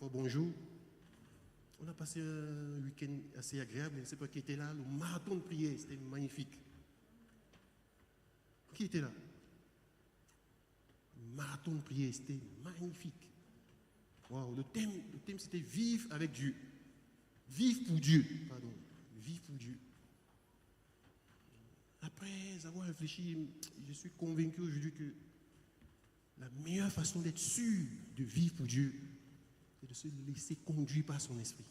Encore bonjour. On a passé un week-end assez agréable. Je ne sais pas qui était là. Le marathon de prière, c'était magnifique. Qui était là? Le marathon de prière, c'était magnifique. Wow. Le thème c'était vivre avec Dieu. Vivre pour Dieu. Pardon. Vivre pour Dieu. Après avoir réfléchi, je suis convaincu aujourd'hui que la meilleure façon d'être sûr de vivre pour Dieu, c'est de se laisser conduire par son esprit.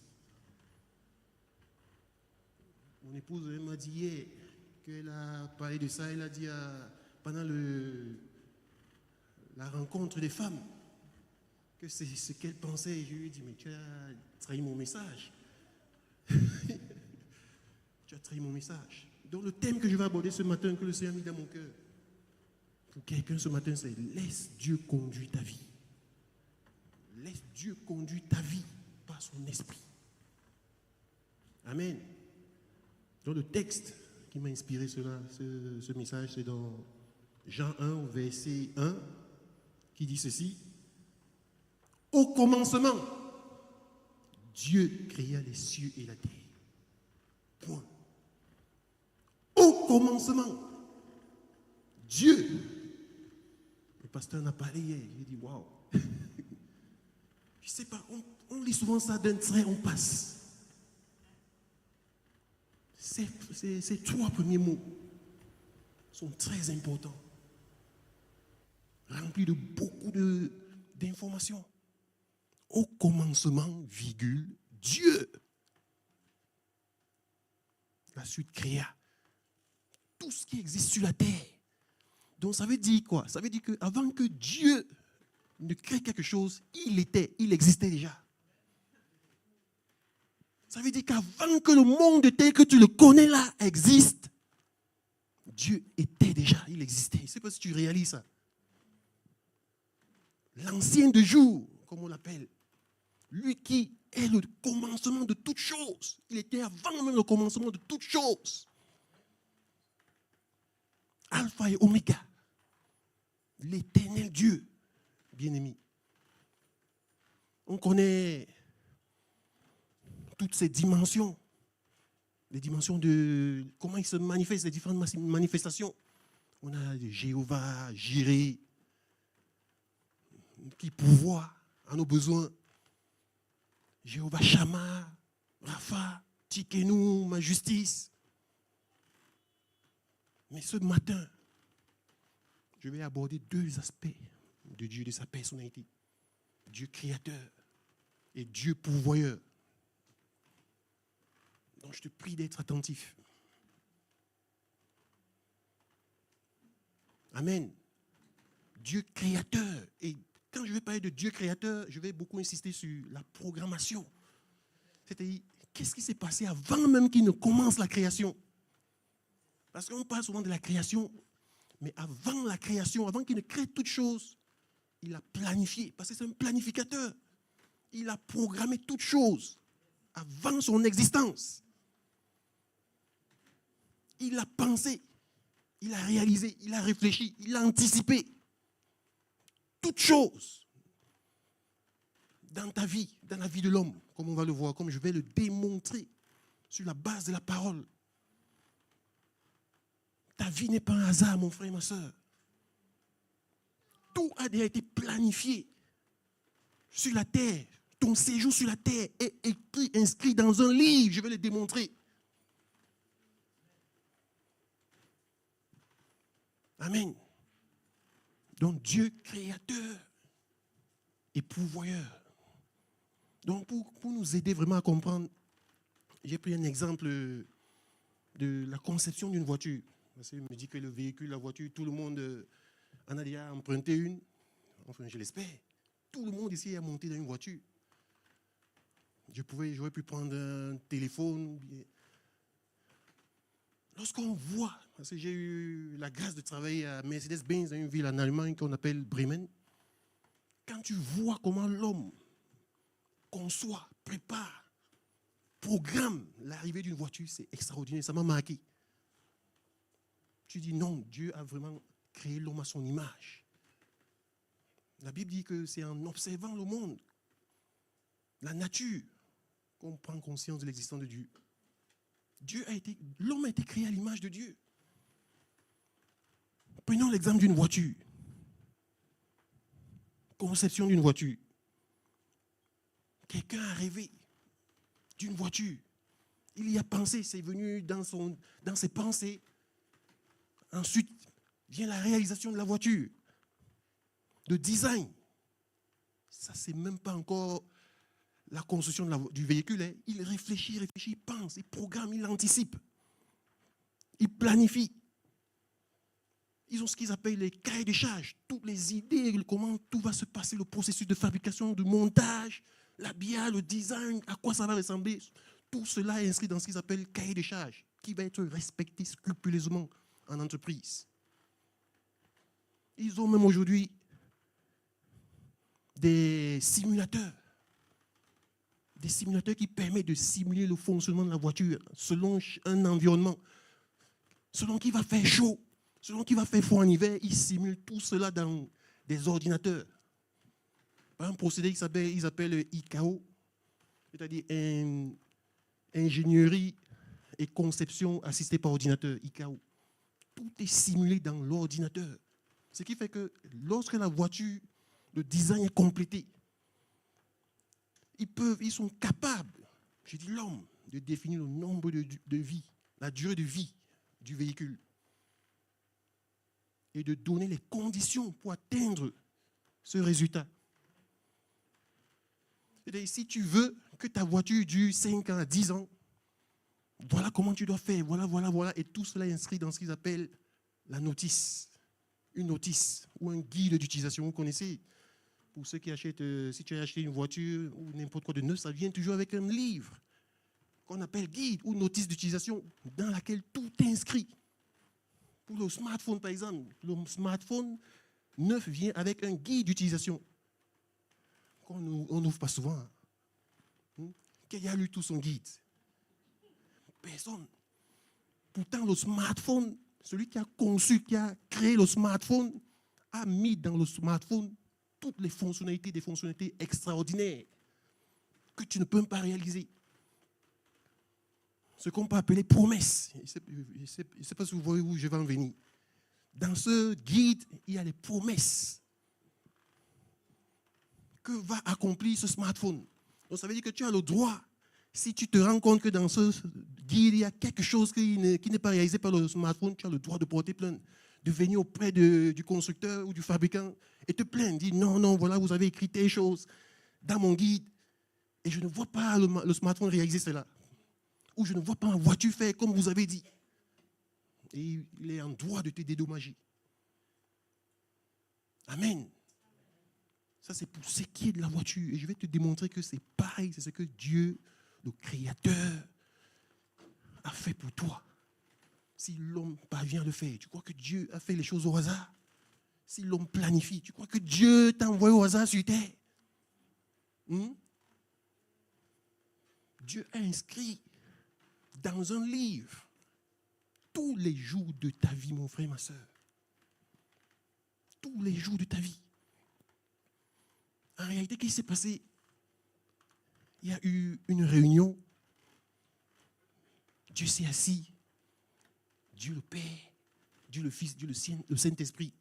Mon épouse m'a dit hier qu'elle a parlé de ça. Elle a dit pendant la rencontre des femmes que c'est ce qu'elle pensait. Et je lui ai dit, mais tu as trahi mon message. Tu as trahi mon message. Donc le thème que je vais aborder ce matin, que le Seigneur a mis dans mon cœur, pour quelqu'un ce matin, c'est laisse Dieu conduire ta vie. Laisse Dieu conduire ta vie par son esprit. Amen. Donc le texte qui m'a inspiré ce message, c'est dans Jean 1, verset 1, qui dit ceci. Au commencement, Dieu créa les cieux et la terre. Point. Au commencement, Dieu. Le pasteur en a parlé hier. Il a dit, waouh. Je ne sais pas, on lit souvent ça d'un trait, on passe. Ces trois premiers mots sont très importants. Remplis de beaucoup d'informations. Au commencement, virgule, Dieu. La suite créa tout ce qui existe sur la terre. Donc ça veut dire quoi? Ça veut dire qu'avant que Dieu ne crée quelque chose, il existait déjà. Ça veut dire qu'avant que le monde tel que tu le connais là existe, Dieu était déjà, il existait. Je ne sais pas si tu réalises ça. L'ancien de jour, comme on l'appelle, lui qui est le commencement de toutes choses. Il était avant même le commencement de toutes choses. Alpha et Oméga. L'éternel Dieu, bien-aimé. On connaît toutes ces dimensions. Les dimensions de comment il se manifeste, les différentes manifestations. On a Jéhovah, Jireh, qui pourvoit à nos besoins. Jéhovah Shammah, Rapha, Tikenu, ma justice. Mais ce matin, je vais aborder deux aspects de Dieu, de sa personnalité. Dieu créateur et Dieu pourvoyeur. Donc je te prie d'être attentif. Amen. Dieu créateur. Et quand je vais parler de Dieu créateur, je vais beaucoup insister sur la programmation. C'est-à-dire, qu'est-ce qui s'est passé avant même qu'il ne commence la création? Parce qu'on parle souvent de la création, mais avant la création, avant qu'il ne crée toute chose, il a planifié, parce que c'est un planificateur. Il a programmé toute chose avant son existence. Il a pensé, il a réalisé, il a réfléchi, il a anticipé. Toute chose dans ta vie, dans la vie de l'homme, comme on va le voir, comme je vais le démontrer sur la base de la parole. Ta vie n'est pas un hasard, mon frère et ma soeur. Tout a déjà été planifié sur la terre. Ton séjour sur la terre est écrit, inscrit dans un livre. Je vais le démontrer. Amen. Donc Dieu créateur et pourvoyeur. Donc pour nous aider vraiment à comprendre, j'ai pris un exemple de la conception d'une voiture. Parce qu'il me dit que le véhicule, la voiture, tout le monde en a déjà emprunté une. Enfin, je l'espère. Tout le monde ici a monté dans une voiture. J'aurais pu prendre un téléphone. Lorsqu'on voit, parce que j'ai eu la grâce de travailler à Mercedes-Benz, dans une ville en Allemagne qu'on appelle Bremen, quand tu vois comment l'homme conçoit, prépare, programme l'arrivée d'une voiture, c'est extraordinaire, ça m'a marqué. Tu dis non, Dieu a vraiment créé l'homme à son image. La Bible dit que c'est en observant le monde la nature qu'on prend conscience de l'existence de Dieu. L'homme a été créé à l'image de Dieu. Prenons l'exemple d'une voiture. Conception d'une voiture. Quelqu'un a rêvé d'une voiture. Il y a pensé, c'est venu dans ses pensées. Ensuite, vient la réalisation de la voiture. Le design. Ça, c'est même pas encore la construction du véhicule. Hein. Il réfléchit, il pense, il programme, il anticipe. Il planifie. Ils ont ce qu'ils appellent les cahiers de charges. Toutes les idées, comment tout va se passer, le processus de fabrication, de montage, l'habillage, le design, à quoi ça va ressembler. Tout cela est inscrit dans ce qu'ils appellent le cahier de charges, qui va être respecté scrupuleusement en entreprise. Ils ont même aujourd'hui des simulateurs qui permettent de simuler le fonctionnement de la voiture selon un environnement. Selon qu'il va faire chaud, selon qu'il va faire froid en hiver, ils simulent tout cela dans des ordinateurs. Par un procédé qu'ils appellent ICAO, c'est-à-dire ingénierie et conception assistée par ordinateur, ICAO. Tout est simulé dans l'ordinateur. Ce qui fait que lorsque la voiture, le design est complété, ils sont capables, j'ai dit l'homme, de définir le nombre de vies, la durée de vie du véhicule et de donner les conditions pour atteindre ce résultat. C'est-à-dire, si tu veux que ta voiture dure 5 ans à 10 ans, voilà comment tu dois faire, voilà. Et tout cela est inscrit dans ce qu'ils appellent la notice. Une notice ou un guide d'utilisation. Vous connaissez, pour ceux qui achètent, si tu as acheté une voiture ou n'importe quoi de neuf, ça vient toujours avec un livre qu'on appelle guide ou notice d'utilisation dans laquelle tout est inscrit. Pour le smartphone, par exemple, le smartphone neuf vient avec un guide d'utilisation qu'on n'ouvre pas souvent. Qui a lu tout son guide? Personne. Pourtant, le smartphone, celui qui a conçu, qui a créé le smartphone, a mis dans le smartphone toutes les fonctionnalités, des fonctionnalités extraordinaires que tu ne peux pas réaliser. Ce qu'on peut appeler promesses. Je ne sais pas si vous voyez où je vais en venir. Dans ce guide, il y a les promesses que va accomplir ce smartphone. Donc ça veut dire que tu as le droit, si tu te rends compte que dans ce guide, il y a quelque chose qui n'est pas réalisé par le smartphone, tu as le droit de porter plainte, de venir auprès du constructeur ou du fabricant et te plaindre, dire non, voilà, vous avez écrit telle chose dans mon guide et je ne vois pas le smartphone réaliser cela. Ou je ne vois pas ma voiture faire comme vous avez dit. Et il est en droit de te dédommager. Amen. Ça, c'est pour ce qui est de la voiture. Et je vais te démontrer que c'est pareil. C'est ce que Dieu, le Créateur, a fait pour toi. Si l'homme parvient à le faire, tu crois que Dieu a fait les choses au hasard? Si l'homme planifie, tu crois que Dieu t'a envoyé au hasard sur terre? Dieu a inscrit dans un livre tous les jours de ta vie, mon frère, ma soeur. Tous les jours de ta vie. En réalité, qu'est-ce qui s'est passé? Il y a eu une réunion. Dieu s'est assis. Dieu le Père, Dieu le Fils, Dieu le Saint-Esprit.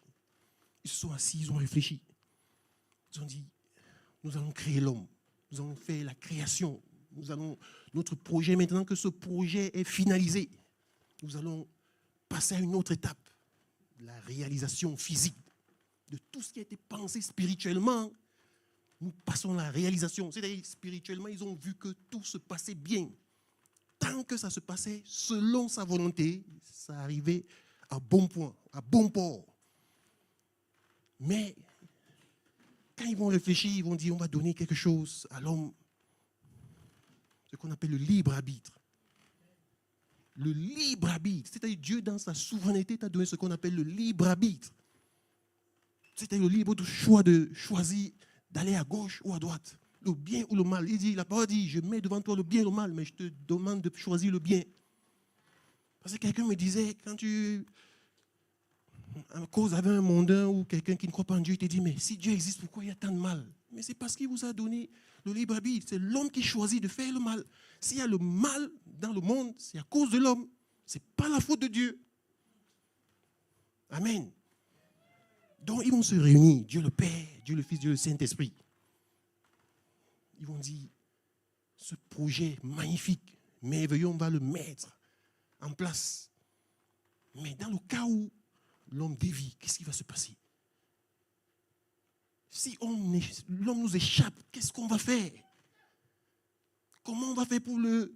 Ils se sont assis, ils ont réfléchi. Ils ont dit, nous allons créer l'homme. Nous allons faire la création. Notre projet, maintenant que ce projet est finalisé, nous allons passer à une autre étape. La réalisation physique de tout ce qui a été pensé spirituellement. Nous passons à la réalisation. C'est-à-dire, spirituellement, ils ont vu que tout se passait bien. Tant que ça se passait selon sa volonté, ça arrivait à bon point, à bon port. Mais quand ils vont réfléchir, ils vont dire, on va donner quelque chose à l'homme, ce qu'on appelle le libre arbitre. Le libre arbitre, c'est-à-dire Dieu, dans sa souveraineté, t'a donné ce qu'on appelle le libre arbitre. C'est-à-dire le libre choix de choisir d'aller à gauche ou à droite, le bien ou le mal. Il dit, la parole dit, je mets devant toi le bien et le mal, mais je te demande de choisir le bien. Parce que quelqu'un me disait, quand tu à cause avec un mondain ou quelqu'un qui ne croit pas en Dieu, il te dit, mais si Dieu existe, pourquoi il y a tant de mal? Mais c'est parce qu'il vous a donné le libre arbitre. C'est l'homme qui choisit de faire le mal. S'il y a le mal dans le monde, c'est à cause de l'homme. Ce n'est pas la faute de Dieu. Amen. Donc, ils vont se réunir, Dieu le Père, Dieu le Fils, Dieu le Saint-Esprit. Ils vont dire, ce projet magnifique, merveilleux, on va le mettre en place. Mais dans le cas où l'homme dévie, qu'est-ce qui va se passer? Si l'homme nous échappe, qu'est-ce qu'on va faire? Comment on va faire pour le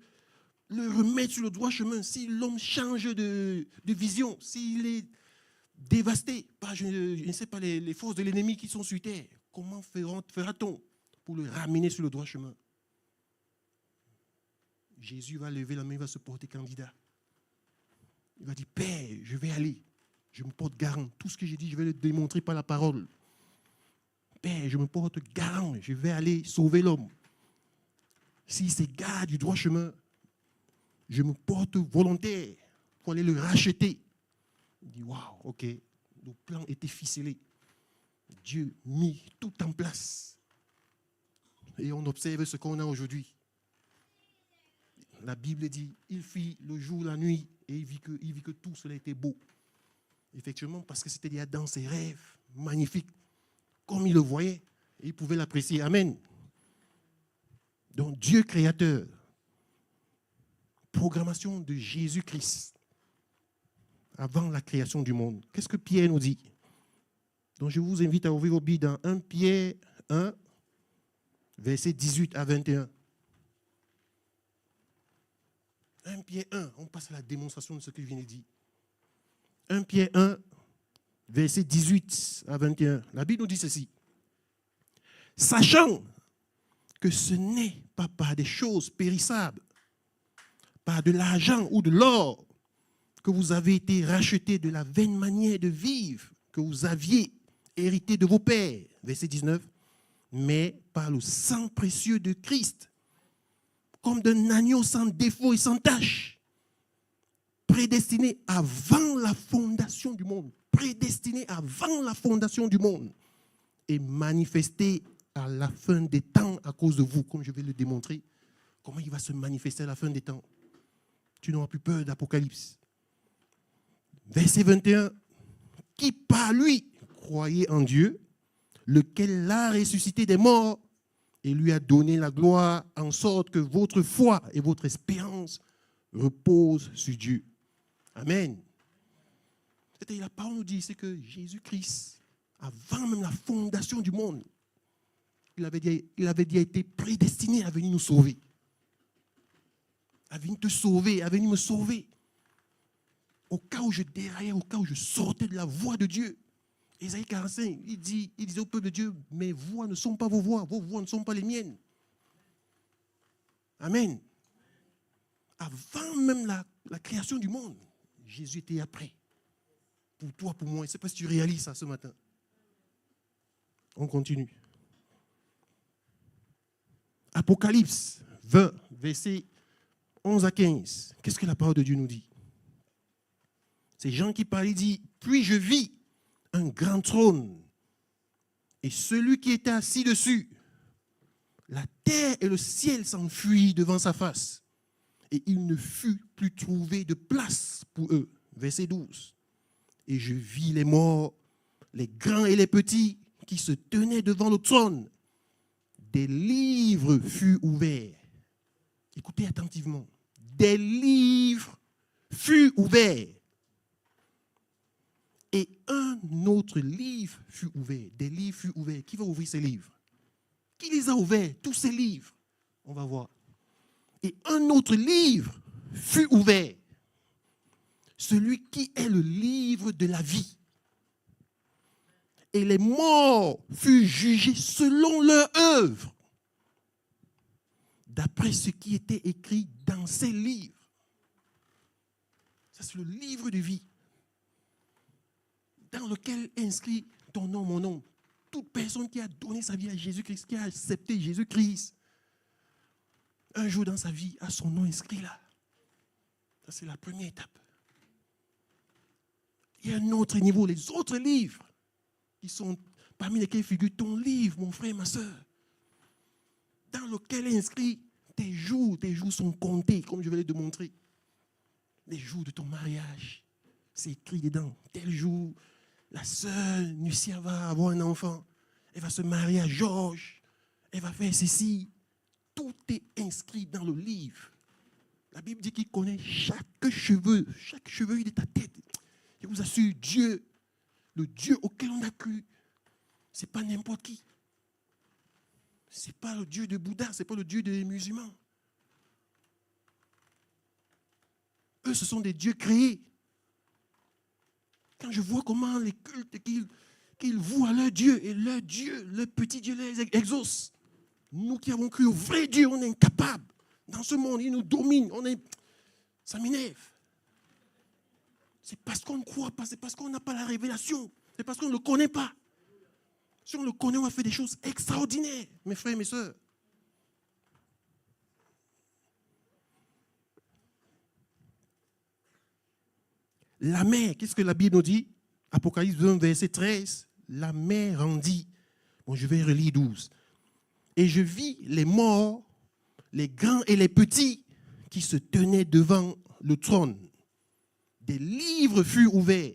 remettre sur le droit chemin? Si l'homme change de vision, s'il est dévasté par, je ne sais pas, les forces de l'ennemi qui sont sur terre, comment fera-t-on pour le ramener sur le droit chemin? Jésus va lever la main, il va se porter candidat. Il va dire, Père, je vais aller. Je me porte garant. Tout ce que j'ai dit, je vais le démontrer par la parole. Père, je me porte garant. Je vais aller sauver l'homme. S'il s'égare du droit chemin, je me porte volontaire pour aller le racheter. Il dit, waouh, ok, le plan était ficelé. Dieu mit tout en place. Et on observe ce qu'on a aujourd'hui. La Bible dit, il fit le jour, la nuit, et il vit que tout cela était beau. Effectivement, parce que c'était déjà dans ses rêves magnifiques, comme il le voyait, et il pouvait l'apprécier. Amen. Donc, Dieu créateur, programmation de Jésus-Christ, avant la création du monde. Qu'est-ce que Pierre nous dit? Donc, je vous invite à ouvrir vos Bibles dans 1 Pierre 1, versets 18 à 21. 1 Pierre 1, on passe à la démonstration de ce que je viens de dire. 1 Pierre 1, versets 18 à 21. La Bible nous dit ceci. Sachant que ce n'est pas par des choses périssables, par de l'argent ou de l'or, que vous avez été rachetés de la vaine manière de vivre que vous aviez hérité de vos pères. Verset 19. Mais par le sang précieux de Christ, comme d'un agneau sans défaut et sans tache, prédestiné avant la fondation du monde, prédestiné avant la fondation du monde, et manifesté à la fin des temps à cause de vous, comme je vais le démontrer. Comment il va se manifester à la fin des temps? Tu n'auras plus peur d'Apocalypse. Verset 21, qui par lui croyait en Dieu, lequel l'a ressuscité des morts et lui a donné la gloire, en sorte que votre foi et votre espérance reposent sur Dieu. Amen. C'est-à-dire, la parole nous dit, c'est que Jésus-Christ, avant même la fondation du monde, il avait déjà été prédestiné à venir nous sauver. À venir te sauver, à venir me sauver. Au cas où je déraillais, au cas où je sortais de la voie de Dieu. Ésaïe 45, il disait au peuple de Dieu, mes voix ne sont pas vos voix ne sont pas les miennes. Amen. Avant même la création du monde, Jésus était après. Pour toi, pour moi. Je ne sais pas si tu réalises ça ce matin. On continue. Apocalypse 20, versets 11 à 15. Qu'est-ce que la parole de Dieu nous dit? C'est Jean qui parle, il dit, puis je vis un grand trône et celui qui était assis dessus. La terre et le ciel s'enfuient devant sa face et il ne fut plus trouvé de place pour eux. Verset 12. Et je vis les morts, les grands et les petits qui se tenaient devant le trône. Des livres furent ouverts. Écoutez attentivement. Des livres furent ouverts. Et un autre livre fut ouvert. Des livres furent ouverts. Qui va ouvrir ces livres? Qui les a ouverts? Tous ces livres. On va voir. Et un autre livre fut ouvert. Celui qui est le livre de la vie. Et les morts furent jugés selon leur œuvre, d'après ce qui était écrit dans ces livres. Ça, c'est le livre de vie, dans lequel est inscrit ton nom, mon nom. Toute personne qui a donné sa vie à Jésus-Christ, qui a accepté Jésus-Christ, un jour dans sa vie, a son nom inscrit là. Ça, c'est la première étape. Il y a un autre niveau, les autres livres, qui sont parmi lesquels figure ton livre, mon frère, ma soeur. dans lequel est inscrit tes jours sont comptés, comme je vais le démontrer. Les jours de ton mariage, c'est écrit dedans. Tel jour, la sœur Nucia va avoir un enfant. Elle va se marier à Georges. Elle va faire ceci. Tout est inscrit dans le livre. La Bible dit qu'il connaît chaque cheveu de ta tête. Je vous assure, Dieu, le Dieu auquel on a cru, ce n'est pas n'importe qui. Ce n'est pas le Dieu de Bouddha, ce n'est pas le Dieu des musulmans. Eux, ce sont des dieux créés. Quand je vois comment les cultes qu'ils vouent à leur Dieu, et leur Dieu, leur petit Dieu les exauce. Nous qui avons cru au vrai Dieu, on est incapables. Dans ce monde, il nous domine. Ça m'énerve. C'est parce qu'on ne croit pas, c'est parce qu'on n'a pas la révélation, c'est parce qu'on ne le connaît pas. Si on le connaît, on va faire des choses extraordinaires, mes frères et mes sœurs. La mer, qu'est-ce que la Bible nous dit? Apocalypse 20, verset 13. La mer rendit. Bon, je vais relire 12. Et je vis les morts, les grands et les petits, qui se tenaient devant le trône. Des livres furent ouverts,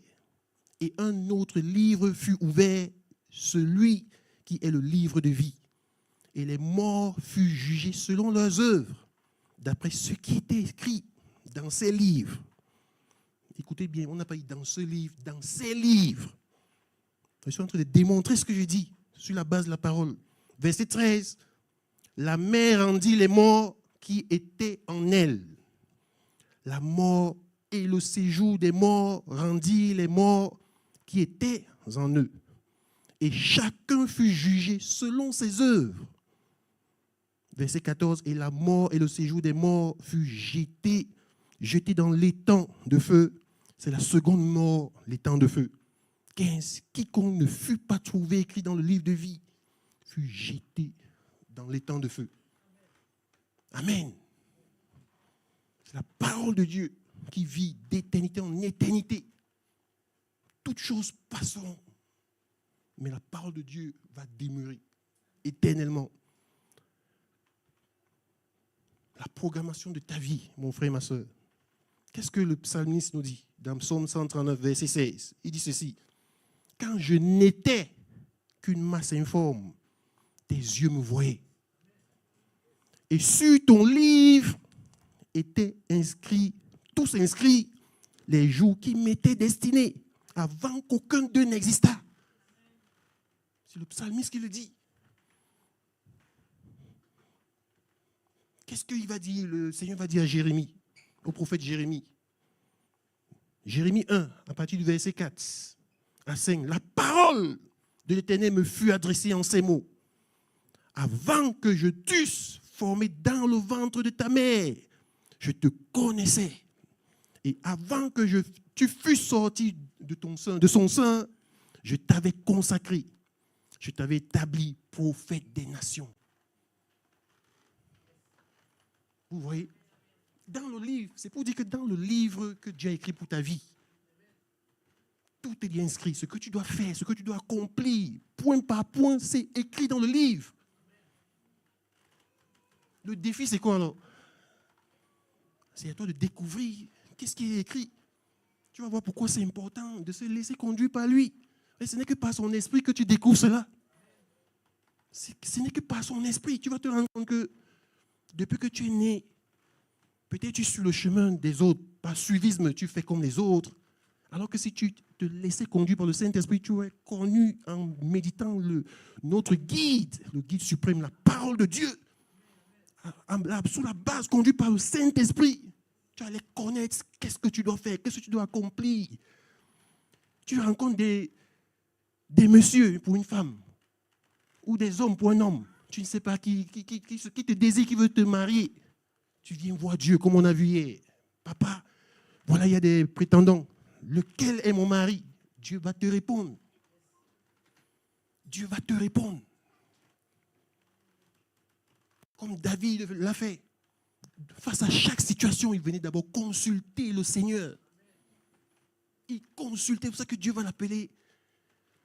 et un autre livre fut ouvert, celui qui est le livre de vie. Et les morts furent jugés selon leurs œuvres, d'après ce qui était écrit dans ces livres. Écoutez bien, on n'a pas dit dans ce livre, dans ces livres. Je suis en train de démontrer ce que je dis sur la base de la parole. Verset 13. La mer rendit les morts qui étaient en elle. La mort et le séjour des morts rendit les morts qui étaient en eux. Et chacun fut jugé selon ses œuvres. Verset 14. Et la mort et le séjour des morts fut jeté dans l'étang de feu. C'est la seconde mort, l'étang de feu. 15. Quiconque ne fut pas trouvé écrit dans le livre de vie fut jeté dans l'étang de feu. Amen. C'est la parole de Dieu qui vit d'éternité en éternité. Toutes choses passeront, mais la parole de Dieu va demeurer éternellement. La programmation de ta vie, mon frère et ma soeur. Qu'est-ce que le psalmiste nous dit dans Psaume 139, verset 16? Il dit ceci. Quand je n'étais qu'une masse informe, tes yeux me voyaient. Et sur ton livre étaient inscrits, tous inscrits, les jours qui m'étaient destinés, avant qu'aucun d'eux n'existât. C'est le psalmiste qui le dit. Qu'est-ce qu'il va dire? Le Seigneur va dire à Jérémie, au prophète Jérémie. Jérémie 1, à partir du verset 4 à 5. La parole de l'Éternel me fut adressée en ces mots. Avant que je t'eusse formé dans le ventre de ta mère, je te connaissais. Et avant que tu fusses sorti de son sein, je t'avais consacré. Je t'avais établi prophète des nations. Vous voyez, dans le livre, c'est pour dire que dans le livre que Dieu a écrit pour ta vie, tout est bien inscrit. Ce que tu dois faire, ce que tu dois accomplir, point par point, c'est écrit dans le livre. Le défi, c'est quoi alors? C'est à toi de découvrir qu'est-ce qui est écrit. Tu vas voir pourquoi c'est important de se laisser conduire par lui. Et ce n'est que par son esprit que tu découvres cela. Ce n'est que par son esprit. Tu vas te rendre compte que depuis que tu es né, peut-être tu es sur le chemin des autres. Par suivisme, tu fais comme les autres. Alors que si tu te laissais conduire par le Saint-Esprit, tu aurais connu en méditant notre guide, le guide suprême, la parole de Dieu. Sous la base, conduit par le Saint-Esprit, tu allais connaître qu'est-ce que tu dois faire, qu'est-ce que tu dois accomplir. Tu rencontres des messieurs pour une femme, ou des hommes pour un homme. Tu ne sais pas qui te désire, qui veut te marier. Tu viens voir Dieu, comme on a vu hier. Papa, voilà, il y a des prétendants. Lequel est mon mari? Dieu va te répondre. Dieu va te répondre. Comme David l'a fait. Face à chaque situation, il venait d'abord consulter le Seigneur. Il consultait, c'est pour ça que Dieu va l'appeler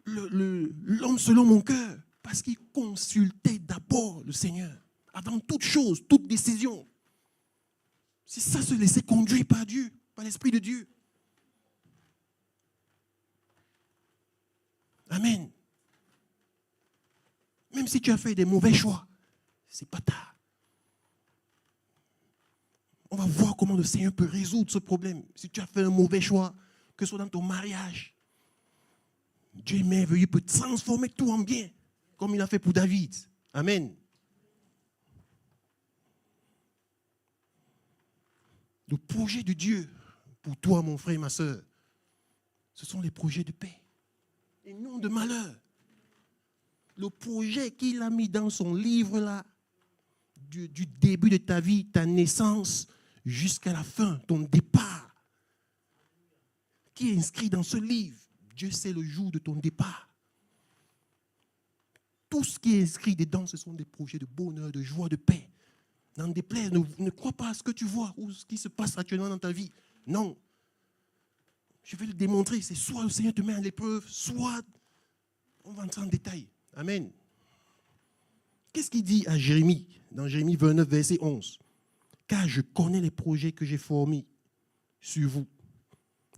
l'homme selon mon cœur. Parce qu'il consultait d'abord le Seigneur avant toute chose, toute décision. C'est ça, se laisser conduire par Dieu, par l'Esprit de Dieu. Amen. Même si tu as fait des mauvais choix, c'est pas tard. On va voir comment le Seigneur peut résoudre ce problème. Si tu as fait un mauvais choix, que ce soit dans ton mariage, Dieu est merveilleux, peut transformer tout en bien, comme il a fait pour David. Amen. Le projet de Dieu pour toi, mon frère et ma soeur, ce sont les projets de paix et non de malheur. Le projet qu'il a mis dans son livre là, du début de ta vie, ta naissance, jusqu'à la fin, ton départ, qui est inscrit dans ce livre. Dieu sait le jour de ton départ. Tout ce qui est inscrit dedans, ce sont des projets de bonheur, de joie, de paix. N'en déplaise, ne crois pas à ce que tu vois ou ce qui se passe actuellement dans ta vie. Non. Je vais le démontrer. C'est soit le Seigneur te met à l'épreuve, soit on va entrer en détail. Amen. Qu'est-ce qu'il dit à Jérémie, dans Jérémie 29, verset 11? Car je connais les projets que j'ai formés sur vous,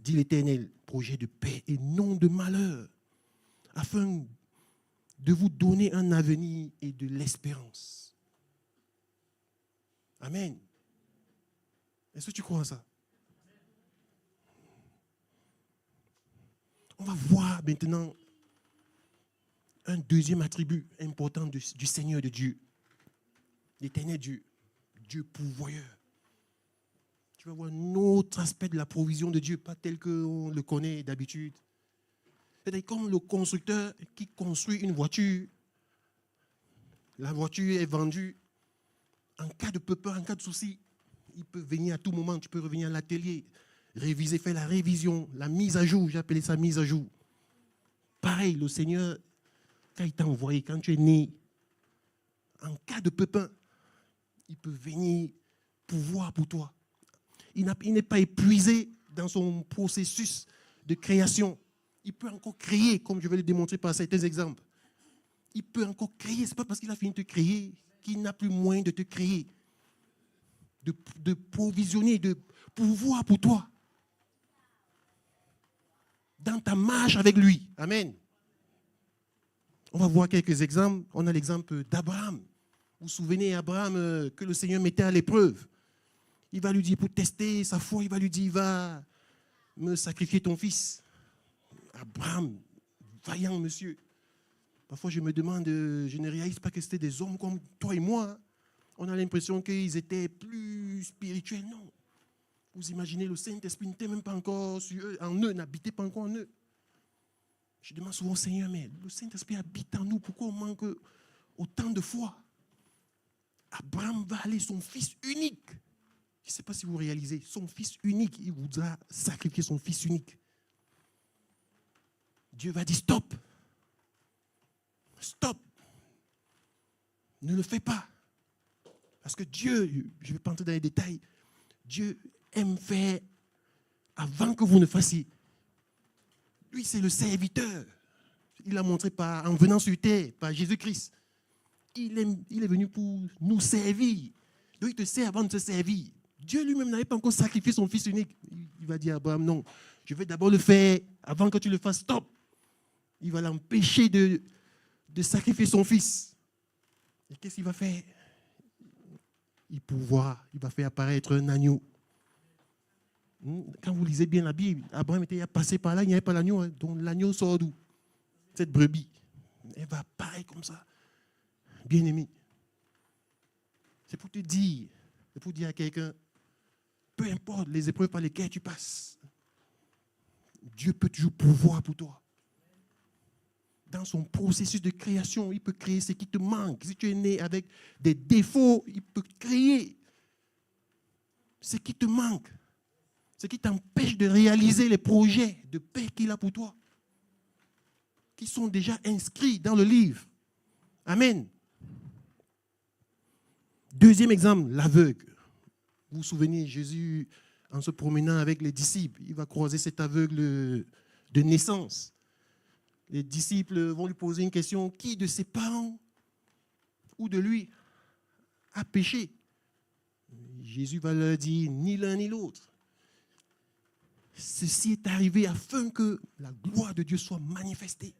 dit l'Éternel, projets de paix et non de malheur, afin de vous donner un avenir et de l'espérance. Amen. Est-ce que tu crois en ça? On va voir maintenant un deuxième attribut important du Seigneur de Dieu, l'Éternel Dieu, Dieu pourvoyeur. Tu vas voir un autre aspect de la provision de Dieu, pas tel qu'on le connaît d'habitude. C'est comme le constructeur qui construit une voiture. La voiture est vendue. En cas de pépin, en cas de souci, il peut venir à tout moment. Tu peux revenir à l'atelier, réviser, faire la révision, la mise à jour. J'ai appelé ça mise à jour. Pareil, le Seigneur, quand il t'a envoyé, quand tu es né, en cas de pépin, il peut venir pouvoir pour toi. Il n'est pas épuisé dans son processus de création. Il peut encore créer, comme je vais le démontrer par certains exemples. Il peut encore créer. Ce n'est pas parce qu'il a fini de te créer qu'il n'a plus moyen de te créer, de provisionner, de pouvoir pour toi. Dans ta marche avec lui. Amen. On va voir quelques exemples. On a l'exemple d'Abraham. Vous vous souvenez, Abraham, que le Seigneur mettait à l'épreuve. Il va lui dire, pour tester sa foi, il va lui dire, il va me sacrifier ton fils. Abraham, vaillant monsieur. Parfois, je me demande, je ne réalise pas que c'était des hommes comme toi et moi. On a l'impression qu'ils étaient plus spirituels. Non. Vous imaginez, le Saint-Esprit n'était même pas encore sur eux, en eux, n'habitait pas encore en eux. Je demande souvent au Seigneur, mais le Saint-Esprit habite en nous. Pourquoi on manque autant de foi? Abraham va aller, son fils unique. Je ne sais pas si vous réalisez, son fils unique, il voudra sacrifier son fils unique. Dieu va dire stop. Stop. Ne le fais pas. Parce que Dieu, je ne vais pas entrer dans les détails, Dieu aime faire avant que vous ne fassiez. Lui, c'est le serviteur. Il l'a montré en venant sur terre, par Jésus-Christ. Il est venu pour nous servir. Donc il te sert avant de te servir. Dieu lui-même n'avait pas encore sacrifié son fils unique. Il va dire à Abraham, non, je vais d'abord le faire avant que tu le fasses. Stop. Il va l'empêcher de sacrifier son fils. Et qu'est-ce qu'il va faire? Il va faire apparaître un agneau. Quand vous lisez bien la Bible, Abraham était passé par là, il n'y avait pas l'agneau. Donc l'agneau sort d'où? Cette brebis. Elle va apparaître comme ça. Bien-aimé. C'est pour te dire, c'est pour dire à quelqu'un, peu importe les épreuves par lesquelles tu passes, Dieu peut toujours pouvoir pour toi. Dans son processus de création, il peut créer ce qui te manque. Si tu es né avec des défauts, il peut créer ce qui te manque, ce qui t'empêche de réaliser les projets de paix qu'il a pour toi, qui sont déjà inscrits dans le livre. Amen. Deuxième exemple, l'aveugle. Vous vous souvenez, Jésus, en se promenant avec les disciples, il va croiser cet aveugle de naissance. Les disciples vont lui poser une question, qui de ses parents ou de lui a péché. Jésus va leur dire ni l'un ni l'autre. Ceci est arrivé afin que la gloire de Dieu soit manifestée.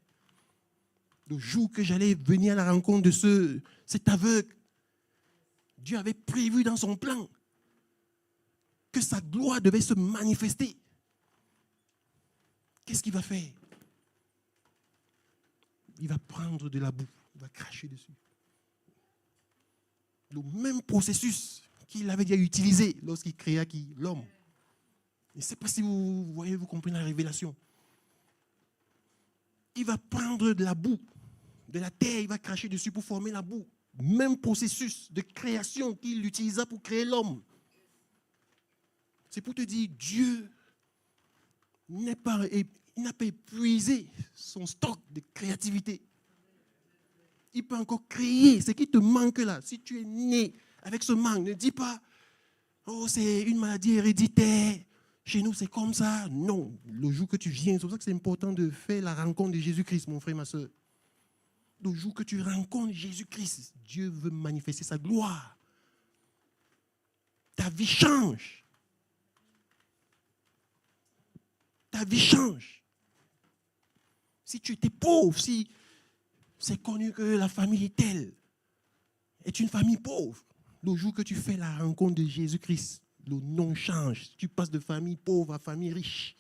Le jour que j'allais venir à la rencontre de cet aveugle, Dieu avait prévu dans son plan que sa gloire devait se manifester. Qu'est-ce qu'il va faire? Il va prendre de la boue, il va cracher dessus. Le même processus qu'il avait déjà utilisé lorsqu'il créa l'homme. Je ne sais pas si vous voyez, vous comprenez la révélation. Il va prendre de la boue, de la terre, il va cracher dessus pour former la boue. Même processus de création qu'il utilisa pour créer l'homme. C'est pour te dire, Dieu n'a pas épuisé son stock de créativité. Il peut encore créer ce qui te manque là. Si tu es né avec ce manque, ne dis pas, oh, c'est une maladie héréditaire. Chez nous, c'est comme ça. Non, le jour que tu viens, c'est pour ça que c'est important de faire la rencontre de Jésus-Christ, mon frère, ma soeur. Le jour que tu rencontres Jésus-Christ, Dieu veut manifester sa gloire. Ta vie change. Ta vie change. Si tu étais pauvre, si c'est connu que la famille est telle, est une famille pauvre, le jour que tu fais la rencontre de Jésus-Christ, le nom change. Tu passes de famille pauvre à famille riche.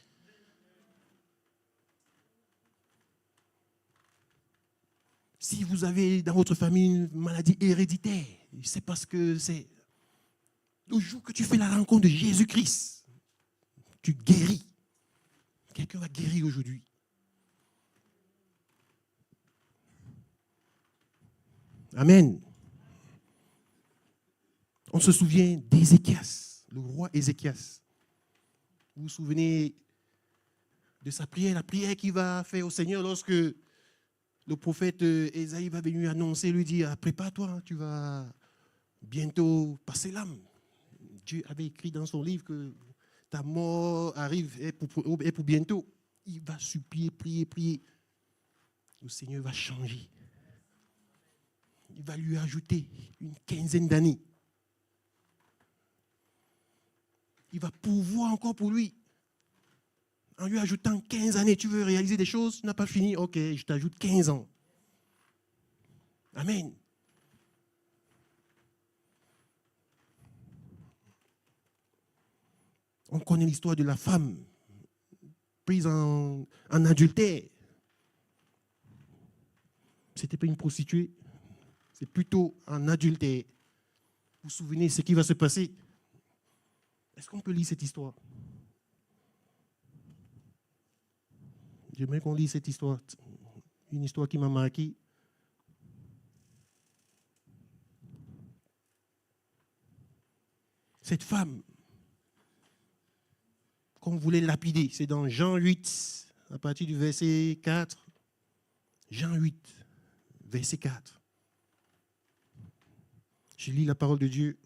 Si vous avez dans votre famille une maladie héréditaire, c'est parce que c'est le jour que tu fais la rencontre de Jésus-Christ, tu guéris. Quelqu'un va guérir aujourd'hui. Amen. On se souvient d'Ézéchias, le roi Ézéchias. Vous vous souvenez de sa prière, la prière qu'il va faire au Seigneur lorsque le prophète Ésaïe va venir annoncer, lui dire, prépare-toi, tu vas bientôt passer l'âme. Dieu avait écrit dans son livre que ta mort arrive est pour bientôt. Il va supplier, prier, prier. Le Seigneur va changer. Il va lui ajouter une quinzaine d'années. Il va pourvoir encore pour lui. En lui ajoutant 15 années, tu veux réaliser des choses, tu n'as pas fini, ok, je t'ajoute 15 ans. Amen. On connaît l'histoire de la femme prise en adultère. Ce n'était pas une prostituée, c'est plutôt un adultère. Vous vous souvenez de ce qui va se passer? Est-ce qu'on peut lire cette histoire? J'aimerais qu'on lise cette histoire. Une histoire qui m'a marqué. Cette femme qu'on voulait lapider, c'est dans Jean 8, à partir du verset 4. Jean 8, verset 4. Je lis la parole de Dieu.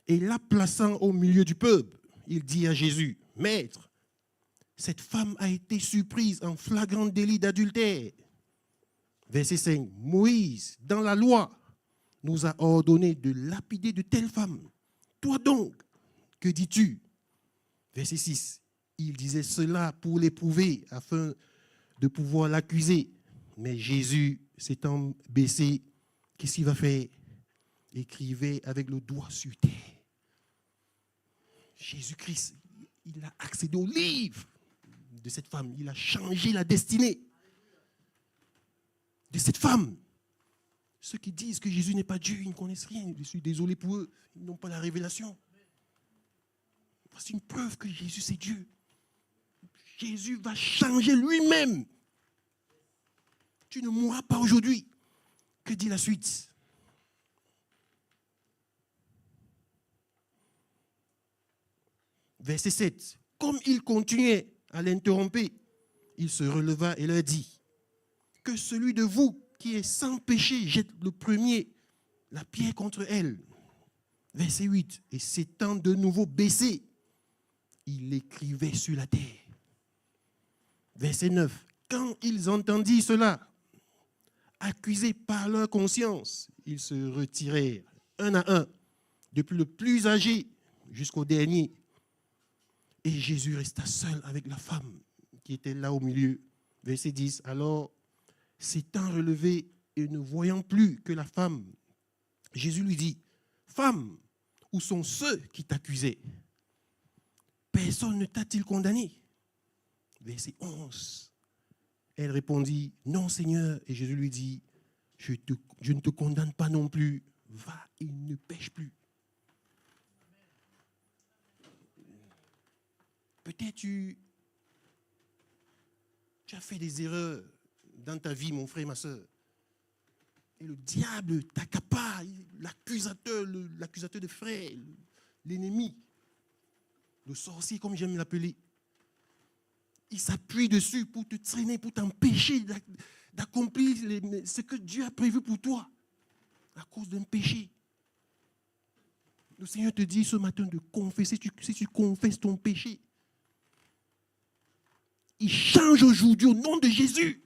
Et la plaçant au milieu du peuple, il dit à Jésus, « Maître, cette femme a été surprise en flagrant délit d'adultère. » Verset 5. « Moïse, dans la loi, nous a ordonné de lapider de telles femmes. Toi donc, que dis-tu » Verset 6. Il disait cela pour l'éprouver, afin de pouvoir l'accuser. Mais Jésus, s'étant baissé, qu'est-ce qu'il va faire? Écrivait avec le doigt sur terre. Jésus-Christ, il a accédé au livre de cette femme. Il a changé la destinée de cette femme. Ceux qui disent que Jésus n'est pas Dieu, ils ne connaissent rien. Je suis désolé pour eux. Ils n'ont pas la révélation. C'est une preuve que Jésus, c'est Dieu. Jésus va changer lui-même. Tu ne mourras pas aujourd'hui. Que dit la suite? Verset 7. Comme il continuait à l'interrompre, il se releva et leur dit, que celui de vous qui est sans péché jette le premier la pierre contre elle. Verset 8. Et s'étant de nouveau baissé, il écrivait sur la terre. Verset 9. Quand ils entendirent cela, accusés par leur conscience, ils se retirèrent, un à un, depuis le plus âgé jusqu'au dernier. Et Jésus resta seul avec la femme qui était là au milieu. Verset 10. Alors, s'étant relevé et ne voyant plus que la femme, Jésus lui dit, « Femme, où sont ceux qui t'accusaient? Personne ne t'a-t-il condamné ?» Verset 11. Elle répondit, « Non, Seigneur. » Et Jésus lui dit, « Je ne te condamne pas non plus. Va et ne pêche plus. » Peut-être tu as fait des erreurs dans ta vie, mon frère, ma soeur. Et le diable t'accapare, l'accusateur de frères, l'ennemi, le sorcier, comme j'aime l'appeler. Il s'appuie dessus pour te traîner, pour t'empêcher d'accomplir ce que Dieu a prévu pour toi à cause d'un péché. Le Seigneur te dit ce matin de confesser. Si tu confesses ton péché, il change aujourd'hui au nom de Jésus.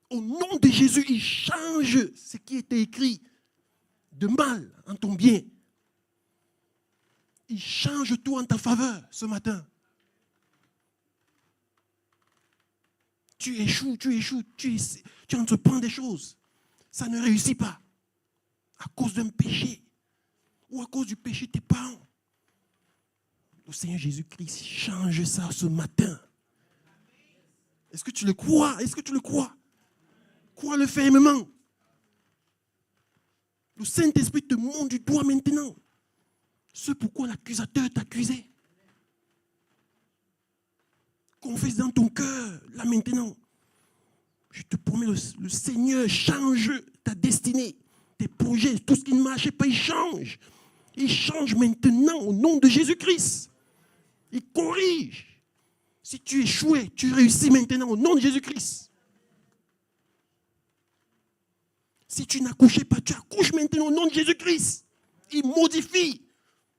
Au nom de Jésus, il change ce qui était écrit de mal en ton bien. Il change tout en ta faveur ce matin. Tu échoues, tu entreprends des choses. Ça ne réussit pas à cause d'un péché ou à cause du péché de tes parents. Le Seigneur Jésus-Christ change ça ce matin. Est-ce que tu le crois? Est-ce que tu le crois? Crois-le fermement. Le Saint-Esprit te montre du doigt maintenant ce pourquoi l'accusateur t'accusait. Confesse dans ton cœur, là maintenant. Je te promets, le Seigneur change ta destinée, tes projets, tout ce qui ne marchait pas, il change. Il change maintenant au nom de Jésus-Christ. Il corrige. Si tu échouais, tu réussis maintenant au nom de Jésus-Christ. Si tu n'accouchais pas, tu accouches maintenant au nom de Jésus-Christ. Il modifie.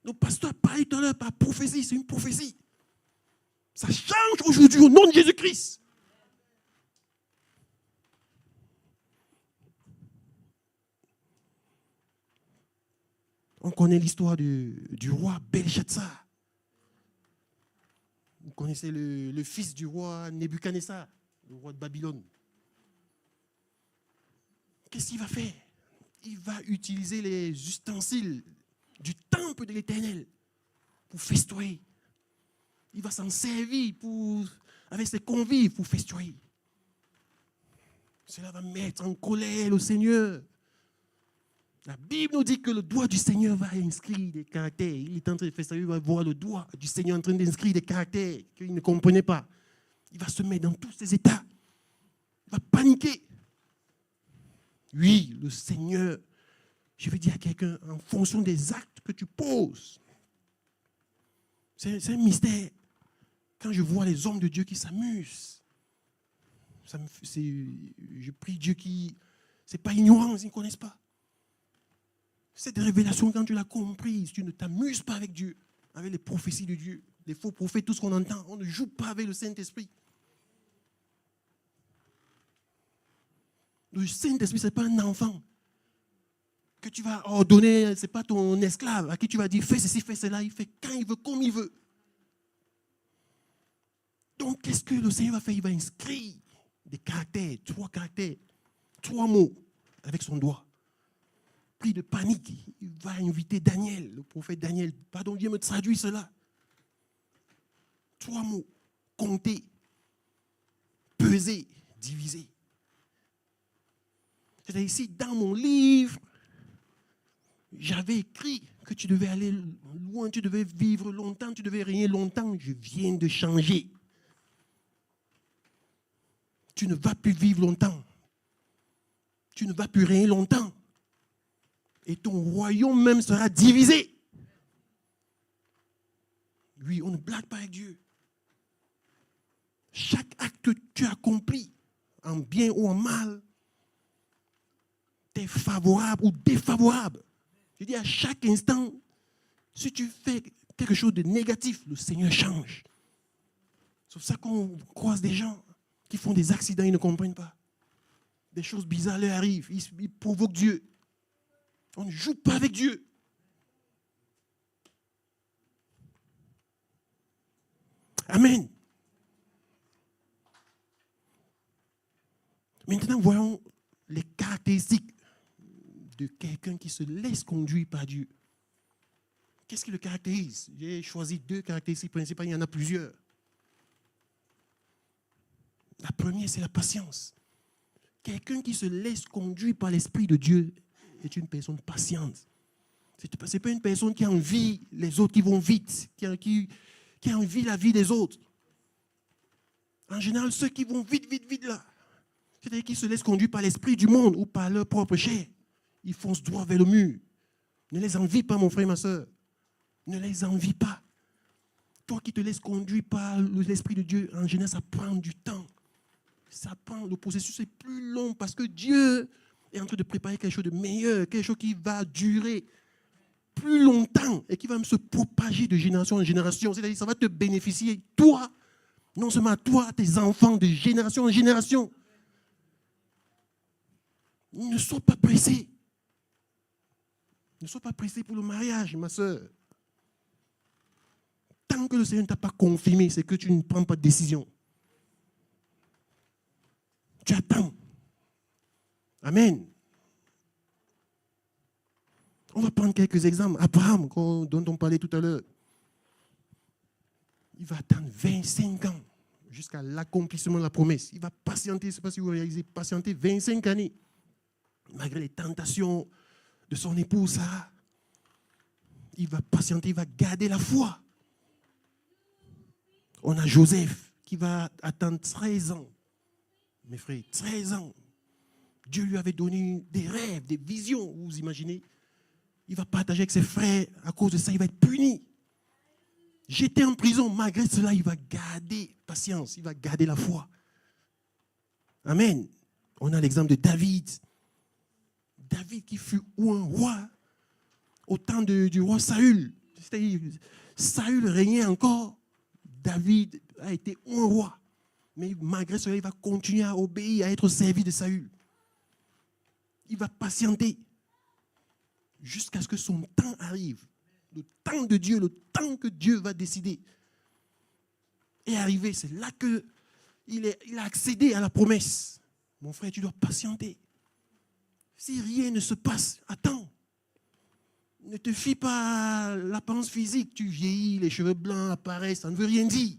Le pasteur parlait tout à l'heure par prophétie, c'est une prophétie. Ça change aujourd'hui au nom de Jésus-Christ. On connaît l'histoire du roi Belshazzar. Vous connaissez le fils du roi Nebuchadnezzar, le roi de Babylone. Qu'est-ce qu'il va faire? Il va utiliser les ustensiles du temple de l'Éternel pour festoyer. Il va s'en servir avec ses convives pour festoyer. Cela va mettre en colère le Seigneur. La Bible nous dit que le doigt du Seigneur va inscrire des caractères. Il est en train de faire ça, il va voir le doigt du Seigneur en train d'inscrire des caractères qu'il ne comprenait pas. Il va se mettre dans tous ses états. Il va paniquer. Oui, le Seigneur, je vais dire à quelqu'un, en fonction des actes que tu poses, c'est un mystère. Quand je vois les hommes de Dieu qui s'amusent, je prie Dieu qui, c'est pas ignorant, ils ne connaissent pas. Cette révélation, quand tu l'as comprise, tu ne t'amuses pas avec Dieu, avec les prophéties de Dieu, les faux prophètes, tout ce qu'on entend. On ne joue pas avec le Saint-Esprit. Le Saint-Esprit, ce n'est pas un enfant que tu vas ordonner, ce n'est pas ton esclave à qui tu vas dire fais ceci, fais cela. Il fait quand il veut, comme il veut. Donc, qu'est-ce que le Seigneur va faire? Il va inscrire des caractères, 3 mots avec son doigt. Pris de panique, il va inviter Daniel, le prophète Daniel. Pardon, Dieu me traduit cela. 3 mots. Compter, peser, diviser. C'est-à-dire ici, dans mon livre, j'avais écrit que tu devais aller loin, tu devais vivre longtemps, tu devais régner longtemps. Je viens de changer. Tu ne vas plus vivre longtemps. Tu ne vas plus régner longtemps. Et ton royaume même sera divisé. Oui, on ne blague pas avec Dieu. Chaque acte que tu accomplis, en bien ou en mal, t'es favorable ou défavorable. Je dis à chaque instant, si tu fais quelque chose de négatif, le Seigneur change. C'est pour ça qu'on croise des gens qui font des accidents, ils ne comprennent pas. Des choses bizarres leur arrivent. Ils provoquent Dieu. On ne joue pas avec Dieu. Amen. Maintenant, voyons les caractéristiques de quelqu'un qui se laisse conduire par Dieu. Qu'est-ce qui le caractérise? J'ai choisi 2 caractéristiques principales, il y en a plusieurs. La première, c'est la patience. Quelqu'un qui se laisse conduire par l'Esprit de Dieu est une personne patiente. Ce n'est pas une personne qui envie les autres qui vont vite, qui envie la vie des autres. En général, ceux qui vont vite, vite, vite là, c'est-à-dire qui se laissent conduire par l'esprit du monde ou par leur propre chair, ils foncent droit vers le mur. Ne les envie pas, mon frère et ma soeur. Ne les envie pas. Toi qui te laisses conduire par l'Esprit de Dieu, en général, ça prend du temps. Le processus est plus long parce que Dieu est en train de préparer quelque chose de meilleur, quelque chose qui va durer plus longtemps et qui va même se propager de génération en génération. C'est-à-dire que ça va te bénéficier, toi, non seulement à toi, à tes enfants, de génération en génération. Ne sois pas pressé. Ne sois pas pressé pour le mariage, ma soeur. Tant que le Seigneur ne t'a pas confirmé, c'est que tu ne prends pas de décision. Tu attends. Amen. On va prendre quelques exemples. Abraham, dont on parlait tout à l'heure. Il va attendre 25 ans jusqu'à l'accomplissement de la promesse. Il va patienter, je ne sais pas si vous réalisez, patienter 25 années. Malgré les tentations de son épouse Sarah. Il va patienter, il va garder la foi. On a Joseph qui va attendre 13 ans. Mes frères, 13 ans. Dieu lui avait donné des rêves, des visions, vous imaginez. Il va partager avec ses frères. À cause de ça, il va être puni. Jeté en prison. Malgré cela, il va garder patience. Il va garder la foi. Amen. On a l'exemple de David. David qui fut un roi au temps du roi Saül. C'est-à-dire, Saül régnait encore. David a été un roi. Mais malgré cela, il va continuer à obéir, à être servi de Saül. Il va patienter jusqu'à ce que son temps arrive. Le temps de Dieu, le temps que Dieu va décider est arrivé. C'est là qu'il a accédé à la promesse. Mon frère, tu dois patienter. Si rien ne se passe, attends. Ne te fie pas à l'apparence physique. Tu vieillis, les cheveux blancs apparaissent, ça ne veut rien dire.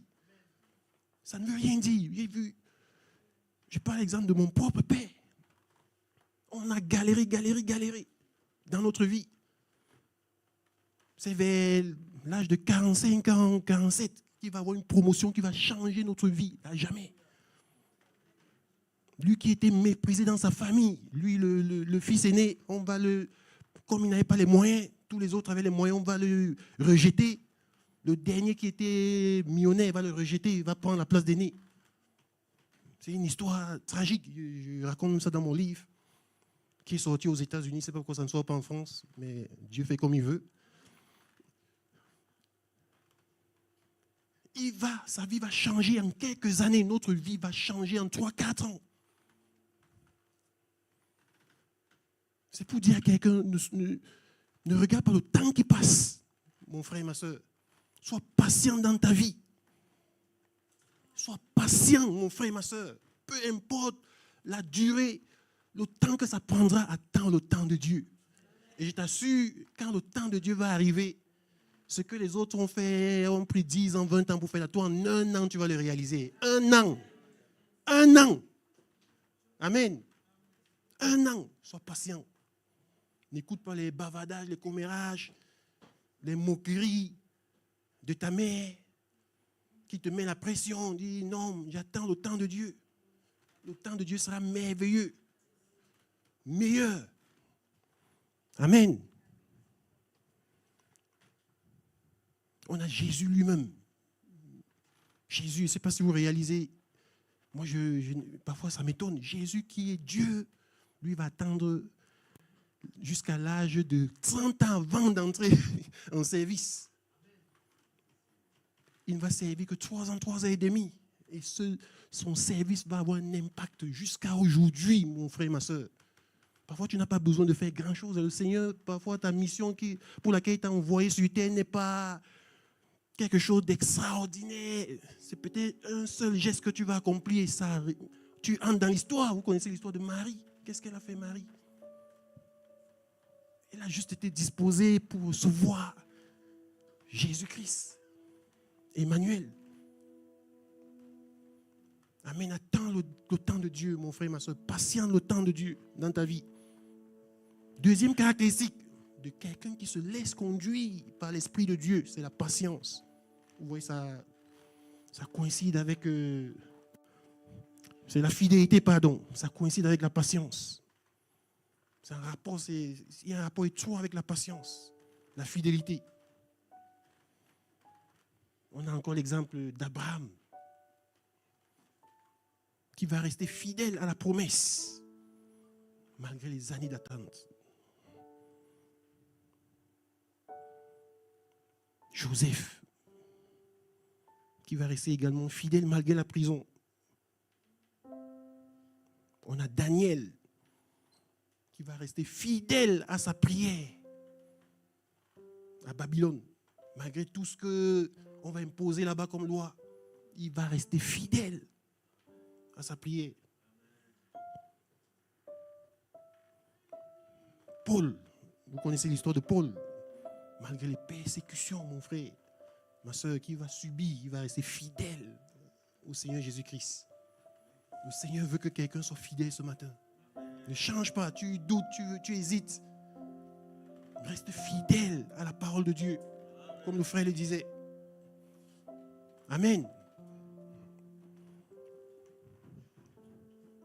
Ça ne veut rien dire. Je parle l'exemple de mon propre père. On a galéré dans notre vie. C'est vers l'âge de 45 ans, 47, qu'il va y avoir une promotion qui va changer notre vie à jamais. Lui qui était méprisé dans sa famille, lui le fils aîné, comme il n'avait pas les moyens, tous les autres avaient les moyens, on va le rejeter. Le dernier qui était millionnaire va le rejeter, il va prendre la place d'aîné. C'est une histoire tragique, je raconte ça dans mon livre, qui est sorti aux États-Unis, je ne sais pas pourquoi ça ne sort pas en France, mais Dieu fait comme il veut. Sa vie va changer en quelques années, notre vie va changer en 3-4 ans. C'est pour dire à quelqu'un, ne regarde pas le temps qui passe, mon frère et ma soeur. Sois patient dans ta vie. Sois patient, mon frère et ma soeur. Peu importe la durée, le temps que ça prendra, attends le temps de Dieu. Et je t'assure, quand le temps de Dieu va arriver, ce que les autres ont pris 10 ans, 20 ans pour faire, toi, en 1 an, tu vas le réaliser. 1 an. 1 an. Amen. 1 an. Sois patient. N'écoute pas les bavardages, les commérages, les moqueries de ta mère qui te met la pression. Dis non, j'attends le temps de Dieu. Le temps de Dieu sera merveilleux. Meilleur. Amen. On a Jésus lui-même. Jésus, je ne sais pas si vous réalisez, moi parfois ça m'étonne. Jésus qui est Dieu, lui va attendre jusqu'à l'âge de 30 ans avant d'entrer en service. Il ne va servir que 3 ans et demi. Et son service va avoir un impact jusqu'à aujourd'hui, mon frère et ma soeur. Parfois, tu n'as pas besoin de faire grand-chose. Le Seigneur, parfois, ta mission pour laquelle il t'a envoyé sur terre n'est pas quelque chose d'extraordinaire. C'est peut-être un seul geste que tu vas accomplir et ça, tu entres dans l'histoire. Vous connaissez l'histoire de Marie. Qu'est-ce qu'elle a fait, Marie? Elle a juste été disposée pour recevoir Jésus-Christ, Emmanuel. Amen. Attends le temps de Dieu, mon frère et ma soeur. Patiente le temps de Dieu dans ta vie. Deuxième caractéristique de quelqu'un qui se laisse conduire par l'Esprit de Dieu, c'est la patience. Vous voyez, ça coïncide avec... c'est la fidélité, pardon. Ça coïncide avec la patience. C'est un rapport, il y a un rapport étroit avec la patience, la fidélité. On a encore l'exemple d'Abraham, qui va rester fidèle à la promesse, malgré les années d'attente. Joseph, qui va rester également fidèle malgré la prison. On a Daniel, qui va rester fidèle à sa prière à Babylone. Malgré tout ce qu'on va imposer là-bas comme loi, il va rester fidèle à sa prière. Paul, vous connaissez l'histoire de Paul. Malgré les persécutions, mon frère, ma soeur, qui va subir, il va rester fidèle au Seigneur Jésus-Christ. Le Seigneur veut que quelqu'un soit fidèle ce matin. Ne change pas, tu doutes, tu hésites. Reste fidèle à la parole de Dieu, comme le frère le disait. Amen.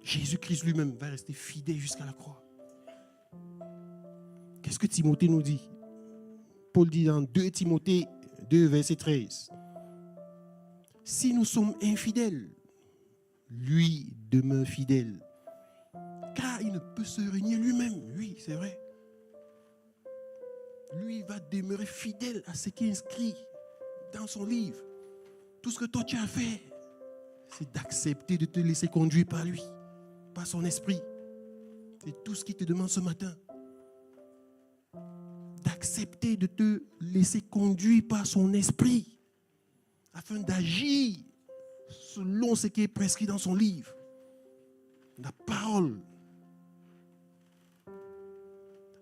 Jésus-Christ lui-même va rester fidèle jusqu'à la croix. Qu'est-ce que Timothée nous dit? Paul dit dans 2 Timothée 2, verset 13. Si nous sommes infidèles, lui demeure fidèle. Car il ne peut se renier lui-même. Oui, c'est vrai. Lui va demeurer fidèle à ce qui est inscrit dans son livre. Tout ce que toi tu as fait, c'est d'accepter de te laisser conduire par lui, par son esprit. C'est tout ce qu'il te demande ce matin. D'accepter de te laisser conduire par son esprit afin d'agir selon ce qui est prescrit dans son livre. La parole.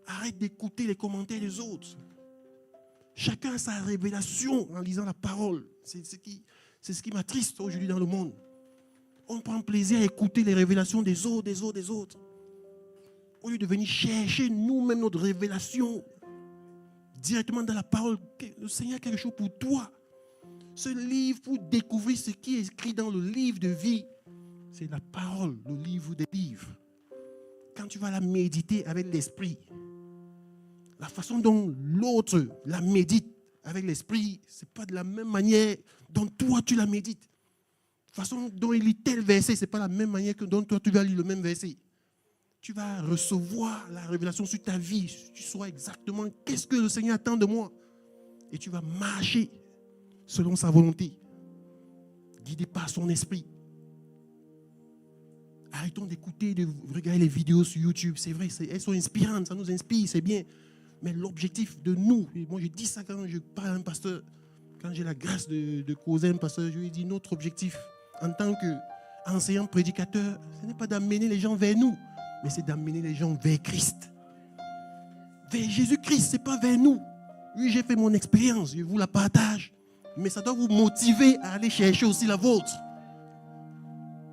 Arrête d'écouter les commentaires des autres. Chacun a sa révélation en lisant la parole. C'est ce qui m'attriste aujourd'hui dans le monde. On prend plaisir à écouter les révélations des autres. Au lieu de venir chercher nous-mêmes notre révélation directement dans la parole. Le Seigneur a quelque chose pour toi. Ce livre, pour découvrir ce qui est écrit dans le livre de vie, c'est la parole, le livre des livres. Quand tu vas la méditer avec l'esprit, la façon dont l'autre la médite avec l'esprit, ce n'est pas de la même manière dont toi tu la médites. La façon dont il lit tel verset, ce n'est pas la même manière que dont toi tu vas lire le même verset. Tu vas recevoir la révélation sur ta vie. Tu sauras exactement qu'est-ce que le Seigneur attend de moi. Et tu vas marcher selon sa volonté, guidé par son esprit. Arrêtons d'écouter, de regarder les vidéos sur YouTube. C'est vrai, elles sont inspirantes, ça nous inspire, c'est bien. Mais l'objectif de nous, et moi je dis ça quand je parle à un pasteur, quand j'ai la grâce de causer un pasteur, je lui dis notre objectif en tant qu'enseignant prédicateur, ce n'est pas d'amener les gens vers nous, mais c'est d'amener les gens vers Christ. Vers Jésus-Christ, ce n'est pas vers nous. Oui, j'ai fait mon expérience, je vous la partage. Mais ça doit vous motiver à aller chercher aussi la vôtre.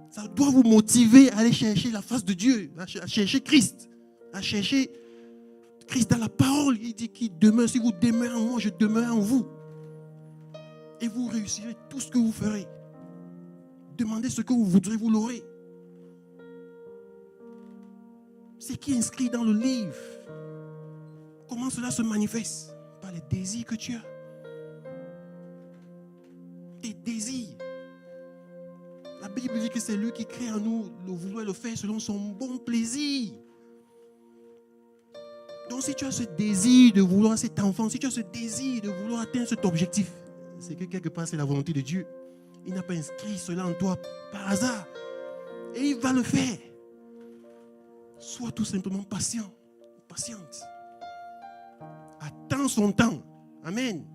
Ça doit vous motiver à aller chercher la face de Dieu, à chercher Christ, à chercher Christ dans la parole. Il dit qu'il demeure, si vous demeurez en moi, je demeure en vous. Et vous réussirez tout ce que vous ferez. Demandez ce que vous voudrez, vous l'aurez. Ce qui est inscrit dans le livre, comment cela se manifeste? Par les désirs que tu as. Tes désirs. La Bible dit que c'est lui qui crée en nous le vouloir le faire selon son bon plaisir. Donc si tu as ce désir de vouloir cet enfant, si tu as ce désir de vouloir atteindre cet objectif, c'est que quelque part c'est la volonté de Dieu. Il n'a pas inscrit cela en toi par hasard. Et il va le faire. Sois tout simplement patient, patiente. Attends son temps. Amen.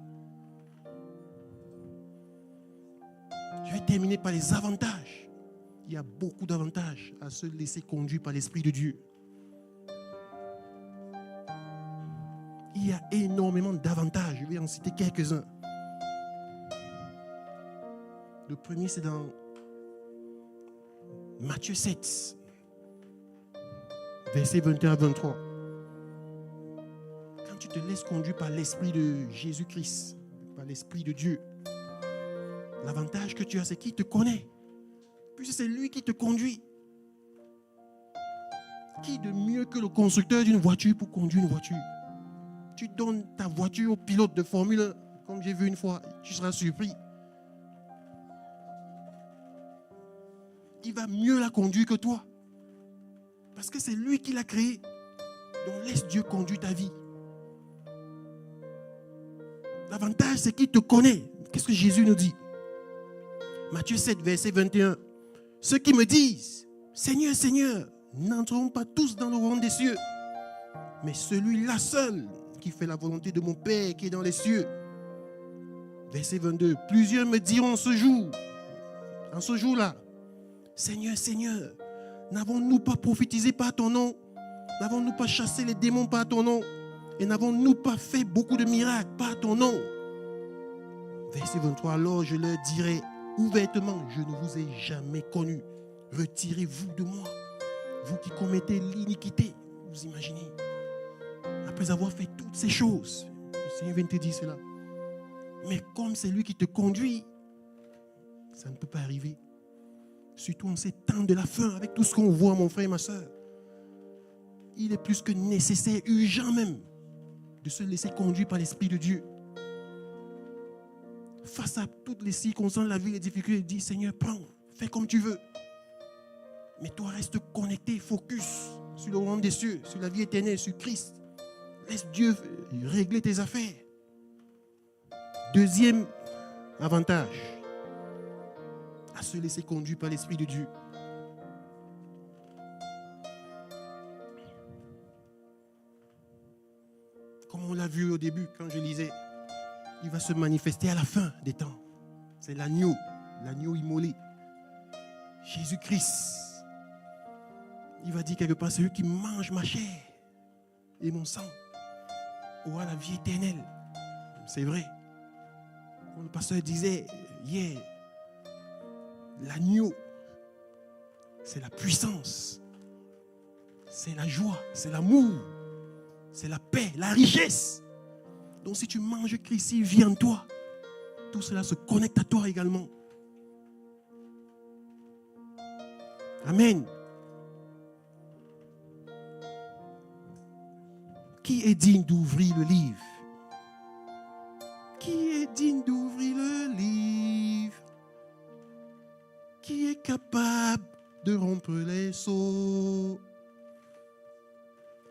Je vais terminer par les avantages. Il y a beaucoup d'avantages à se laisser conduire par l'Esprit de Dieu. Il y a énormément d'avantages. Je vais en citer quelques-uns. Le premier, c'est dans Matthieu 7, versets 21 à 23. Quand tu te laisses conduire par l'Esprit de Jésus-Christ, par l'Esprit de Dieu, l'avantage que tu as, c'est qu'il te connaît. Puisque c'est lui qui te conduit. Qui de mieux que le constructeur d'une voiture pour conduire une voiture? Tu donnes ta voiture au pilote de Formule 1, comme j'ai vu une fois, tu seras surpris. Il va mieux la conduire que toi. Parce que c'est lui qui l'a créée. Donc laisse Dieu conduire ta vie. L'avantage, c'est qu'il te connaît. Qu'est-ce que Jésus nous dit? Matthieu 7, verset 21. Ceux qui me disent, Seigneur, Seigneur, n'entreront pas tous dans le royaume des cieux, mais celui-là seul qui fait la volonté de mon Père qui est dans les cieux. Verset 22. Plusieurs me diront en ce jour-là, Seigneur, Seigneur, n'avons-nous pas prophétisé par ton nom? N'avons-nous pas chassé les démons par ton nom? Et n'avons-nous pas fait beaucoup de miracles par ton nom? Verset 23. Alors je leur dirai ouvertement, je ne vous ai jamais connu. Retirez-vous de moi, vous qui commettez l'iniquité. Vous imaginez? Après avoir fait toutes ces choses, le Seigneur vient te dire cela. Mais comme c'est lui qui te conduit, ça ne peut pas arriver. Surtout en ces temps de la fin, avec tout ce qu'on voit, mon frère et ma soeur. Il est plus que nécessaire, urgent même, de se laisser conduire par l'Esprit de Dieu. Face à toutes les circonstances de la vie, les difficultés, dis Seigneur, prends, fais comme tu veux. Mais toi, reste connecté, focus sur le royaume des cieux, sur la vie éternelle, sur Christ. Laisse Dieu régler tes affaires. Deuxième avantage, à se laisser conduire par l'Esprit de Dieu. Comme on l'a vu au début, quand je lisais, il va se manifester à la fin des temps. C'est l'agneau immolé. Jésus-Christ. Il va dire quelque part, celui qui mange ma chair et mon sang aura la vie éternelle. C'est vrai. Comme le pasteur disait hier, l'agneau, c'est la puissance, c'est la joie, c'est l'amour, c'est la paix, la richesse. Donc si tu manges Christ, il vit en toi. Tout cela se connecte à toi également. Amen. Qui est digne d'ouvrir le livre? Qui est digne d'ouvrir le livre? Qui est capable de rompre les sceaux?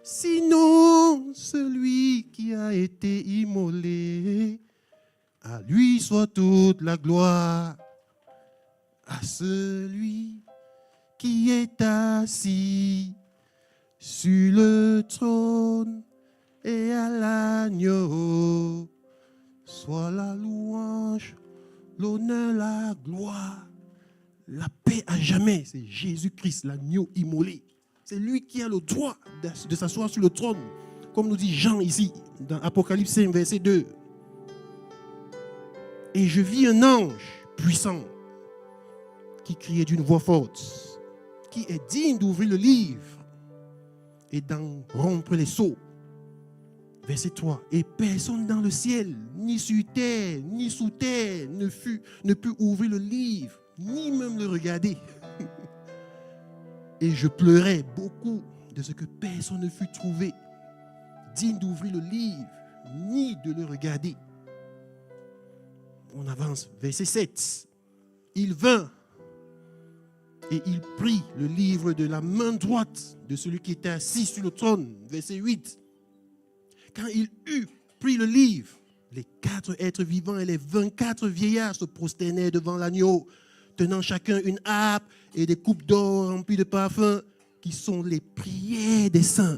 Sinon, celui qui a été immolé, à lui soit toute la gloire, à celui qui est assis sur le trône et à l'agneau, soit la louange, l'honneur, la gloire, la paix à jamais. C'est Jésus-Christ, l'agneau immolé. C'est lui qui a le droit de s'asseoir sur le trône, comme nous dit Jean ici, dans Apocalypse 5, verset 2. Et je vis un ange puissant qui criait d'une voix forte, qui est digne d'ouvrir le livre et d'en rompre les sceaux. Verset 3. Et personne dans le ciel, ni sur terre, ni sous terre, ne put ouvrir le livre, ni même le regarder. Et je pleurais beaucoup de ce que personne ne fut trouvé digne d'ouvrir le livre, ni de le regarder. On avance. Verset 7. Il vint et il prit le livre de la main droite de celui qui était assis sur le trône. Verset 8. Quand il eut pris le livre, Les 4 êtres vivants et les 24 vieillards se prosternaient devant l'agneau, tenant chacun une harpe et des coupes d'or remplies de parfums, qui sont les prières des saints.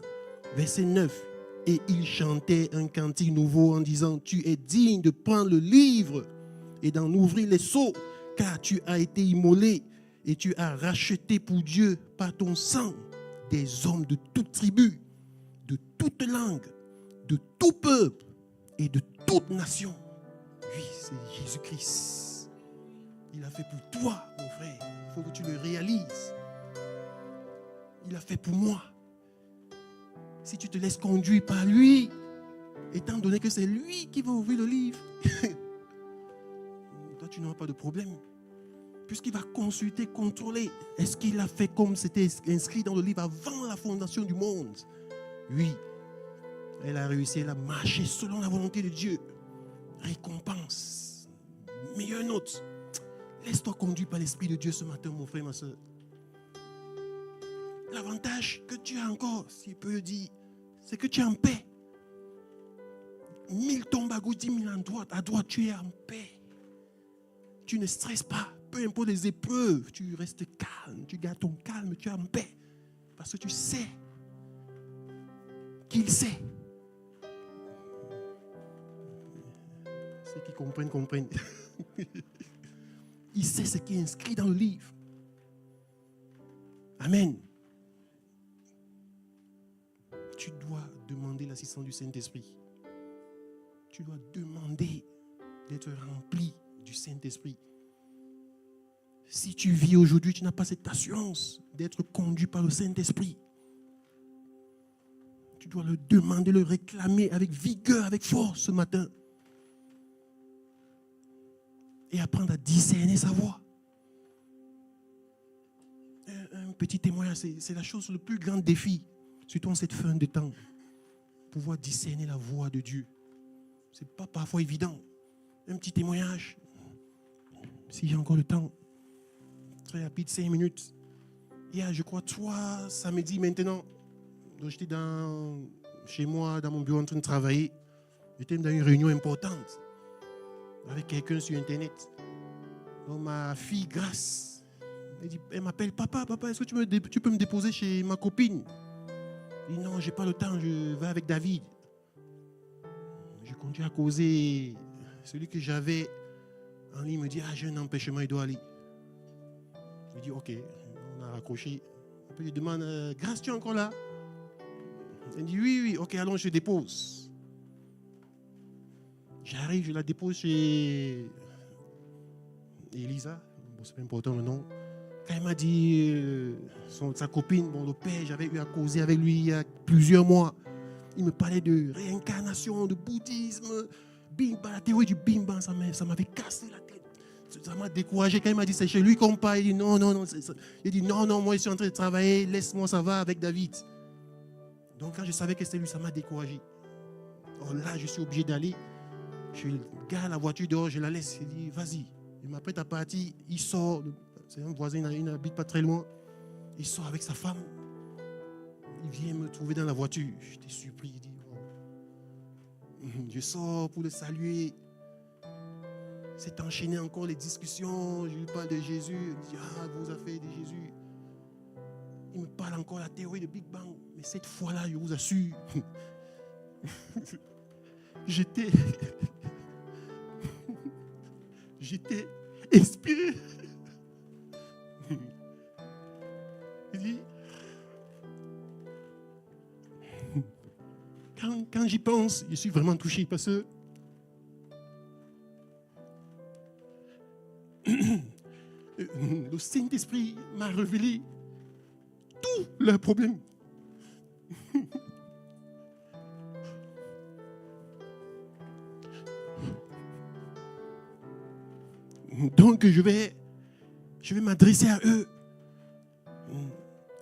Verset 9. Et ils chantaient un cantique nouveau en disant, tu es digne de prendre le livre et d'en ouvrir les sceaux, car tu as été immolé et tu as racheté pour Dieu par ton sang des hommes de toute tribu, de toute langue, de tout peuple et de toute nation. Oui, c'est Jésus-Christ. Il a fait pour toi, mon frère. Il faut que tu le réalises. Il a fait pour moi. Si tu te laisses conduire par lui, étant donné que c'est lui qui va ouvrir le livre, toi, tu n'auras pas de problème. Puisqu'il va consulter, contrôler. Est-ce qu'il a fait comme c'était inscrit dans le livre avant la fondation du monde? Oui. Elle a réussi, elle a marché selon la volonté de Dieu. Récompense. Meilleure note. Laisse-toi conduire par l'Esprit de Dieu ce matin, mon frère, ma soeur. L'avantage que tu as encore, si je peux le dire, c'est que tu es en paix. 1000 tombent à gauche, 10 000 à droite, tu es en paix. Tu ne stresses pas. Peu importe les épreuves, tu restes calme, tu gardes ton calme, tu es en paix. Parce que tu sais qu'il sait. Ceux qui comprennent, comprennent. Il sait ce qui est inscrit dans le livre. Amen. Tu dois demander l'assistance du Saint-Esprit. Tu dois demander d'être rempli du Saint-Esprit. Si tu vis aujourd'hui, tu n'as pas cette assurance d'être conduit par le Saint-Esprit. Tu dois le demander, le réclamer avec vigueur, avec force ce matin. Et apprendre à discerner sa voix. Un petit témoignage, c'est la chose, le plus grand défi, surtout en cette fin de temps. Pouvoir discerner la voix de Dieu. Ce n'est pas parfois évident. Un petit témoignage, s'il y a encore le temps, très rapide, 5 minutes. Il y a, je crois, 3 samedis maintenant. Donc j'étais chez moi, dans mon bureau, en train de travailler. J'étais dans une réunion importante avec quelqu'un sur Internet. Donc ma fille, Grâce, elle m'appelle, papa, est-ce que tu peux me déposer chez ma copine? Je dis non, je n'ai pas le temps, je vais avec David. Je continue à causer. Celui que j'avais en ligne me dit, j'ai un empêchement, il doit aller. Je dis, ok, on a raccroché. Après, je demande, Grâce, tu es encore là? Elle dit, oui, ok, allons, je dépose. J'arrive, je la dépose chez Elisa, bon, c'est pas important le nom. Quand elle m'a dit, sa copine, le père, j'avais eu à causer avec lui il y a plusieurs mois. Il me parlait de réincarnation, de bouddhisme, la théorie du bimba, ça m'avait cassé la tête. Ça m'a découragé. Quand il m'a dit c'est chez lui qu'on parle, il dit non. Il dit non, moi je suis en train de travailler, laisse-moi, ça va avec David. Donc quand je savais que c'était lui, ça m'a découragé. Alors là, je suis obligé d'aller. Je garde la voiture dehors, je la laisse. Il dit vas-y. Il m'apprête à partir, il sort. C'est un voisin, il n'habite pas très loin. Il sort avec sa femme. Il vient me trouver dans la voiture. Je t'ai surpris. Il dit je sors pour le saluer. C'est enchaîné encore les discussions. Je lui parle de Jésus. Il dit vos affaires de Jésus. Il me parle encore de la théorie de Big Bang. Mais cette fois-là, je vous assure, j'étais inspiré. Il dit, quand j'y pense, je suis vraiment touché parce que le Saint-Esprit m'a révélé tous leurs problèmes. Donc je vais m'adresser à eux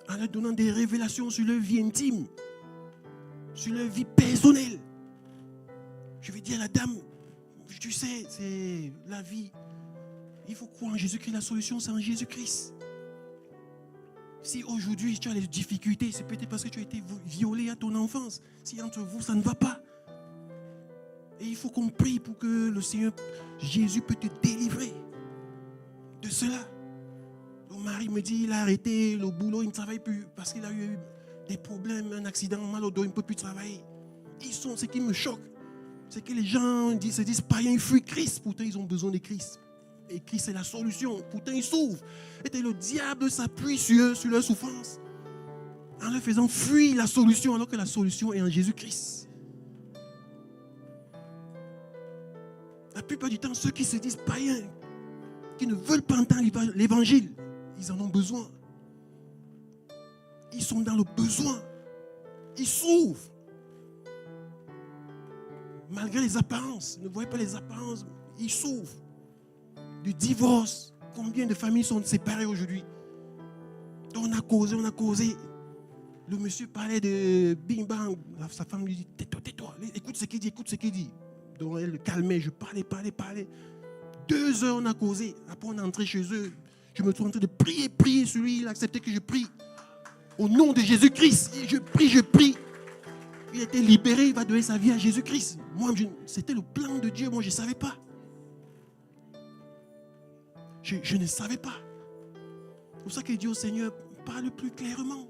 en leur donnant des révélations sur leur vie intime, sur leur vie personnelle. Je vais dire à la dame, tu sais, c'est la vie. Il faut croire en Jésus-Christ. La solution, c'est en Jésus-Christ. Si aujourd'hui tu as des difficultés, c'est peut-être parce que tu as été violé à ton enfance. Si entre vous, ça ne va pas. Et faut qu'on prie pour que le Seigneur Jésus peut te délivrer de cela. Mon mari me dit, il a arrêté le boulot, il ne travaille plus parce qu'il a eu des problèmes, un accident, mal au dos, il ne peut plus travailler. Ce qui me choque, c'est que les gens se disent païens, ils fuient Christ, pourtant ils ont besoin de Christ. Et Christ est la solution, pourtant ils souffrent. Et le diable s'appuie sur eux, sur leur souffrance, en leur faisant fuir la solution, alors que la solution est en Jésus-Christ. La plupart du temps, ceux qui se disent païens, qui ne veulent pas entendre l'évangile, ils en ont besoin. Ils sont dans le besoin. Ils souffrent. Malgré les apparences, ne voyez pas les apparences, ils souffrent. Du divorce, combien de familles sont séparées aujourd'hui? On a causé. Le monsieur parlait de bing bang. Sa femme lui dit, tais-toi, écoute ce qu'il dit. Donc elle le calmait, je parlais. 2 heures on a causé. Après on est entré chez eux. Je me trouve en train de prier sur lui. Il a accepté que je prie. Au nom de Jésus-Christ, je prie. Il a été libéré, il va donner sa vie à Jésus-Christ. Moi, c'était le plan de Dieu, moi je ne savais pas. Je ne savais pas. C'est pour ça qu'il dit au Seigneur, parle plus clairement.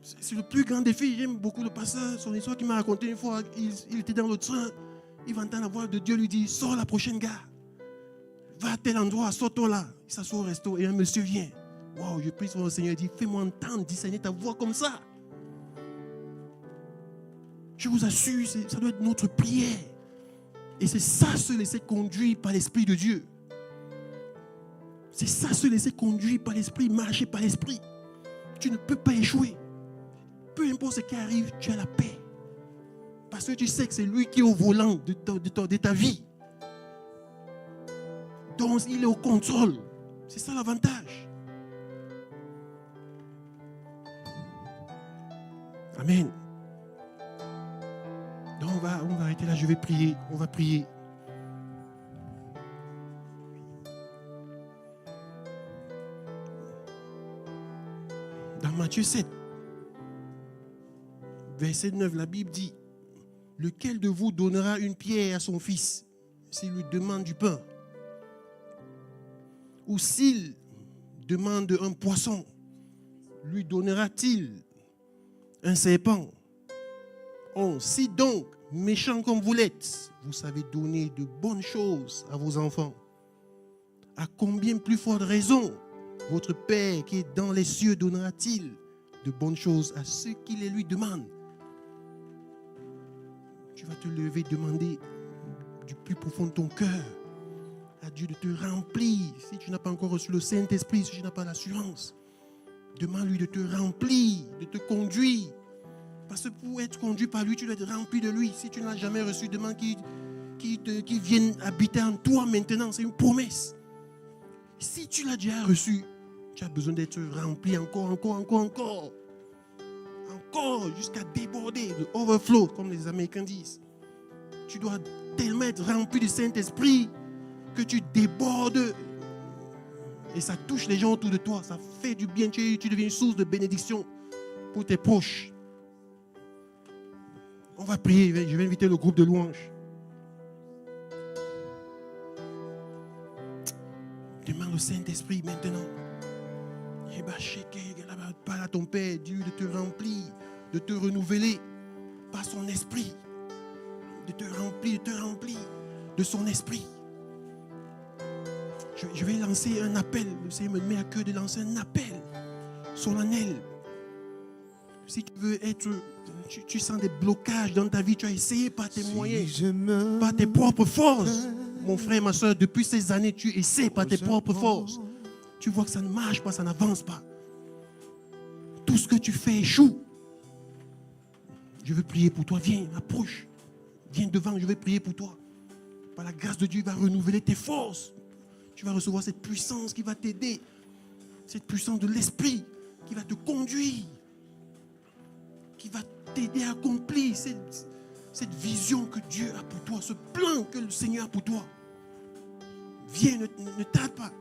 C'est le plus grand défi. J'aime beaucoup le pasteur, son histoire qu'il m'a raconté une fois. Il était dans le train, il va entendre la voix de Dieu lui dit, sors la prochaine gare. Va à tel endroit, sors-toi là. Il s'assoit au resto et un monsieur vient. Waouh, je prie sur le Seigneur, il dit, fais-moi entendre, dis Seigneur, ta voix comme ça. Je vous assure, ça doit être notre prière. Et c'est ça, se laisser conduire par l'Esprit de Dieu. C'est ça, se laisser conduire par l'Esprit, marcher par l'Esprit. Tu ne peux pas échouer. Peu importe ce qui arrive, tu as la paix. Parce que tu sais que c'est lui qui est au volant de ta vie. Donc il est au contrôle. C'est ça l'avantage. Amen. Donc on va arrêter là, je vais prier. On va prier. Dans Matthieu 7, verset 9, la Bible dit, lequel de vous donnera une pierre à son fils s'il lui demande du pain? Ou s'il demande un poisson, lui donnera-t-il un serpent? Oh, si donc, méchants comme vous l'êtes, vous savez donner de bonnes choses à vos enfants, à combien plus forte raison votre Père qui est dans les cieux donnera-t-il de bonnes choses à ceux qui les lui demandent? Tu vas te lever, demander du plus profond de ton cœur à Dieu de te remplir. Si tu n'as pas encore reçu le Saint-Esprit, si tu n'as pas l'assurance, demande-lui de te remplir, de te conduire. Parce que pour être conduit par lui, tu dois être rempli de lui. Si tu ne l'as jamais reçu, demande qu'il vienne habiter en toi maintenant. C'est une promesse. Si tu l'as déjà reçu, tu as besoin d'être rempli encore, jusqu'à déborder, le overflow, comme les Américains disent. Tu dois tellement être rempli du Saint-Esprit que tu débordes et ça touche les gens autour de toi. Ça fait du bien. Tu deviens une source de bénédiction pour tes proches. On va prier. Je vais inviter le groupe de louanges. Demande au Saint-Esprit maintenant. Parle à ton Père, dis-lui de te remplir, de te renouveler par son esprit. De te remplir de son esprit. Je vais lancer un appel. Le Seigneur me met à cœur de lancer un appel solennel. Si tu veux être, tu sens des blocages dans ta vie, tu as essayé par tes moyens, par tes propres forces. Mon frère, ma soeur, depuis ces années, tu essaies par tes propres forces. Tu vois que ça ne marche pas, ça n'avance pas. Tout ce que tu fais échoue. Je veux prier pour toi. Viens, approche. Viens devant, je vais prier pour toi. Par la grâce de Dieu, il va renouveler tes forces. Tu vas recevoir cette puissance qui va t'aider. Cette puissance de l'esprit qui va te conduire. Qui va t'aider à accomplir cette vision que Dieu a pour toi. Ce plan que le Seigneur a pour toi. Viens, ne tarde pas.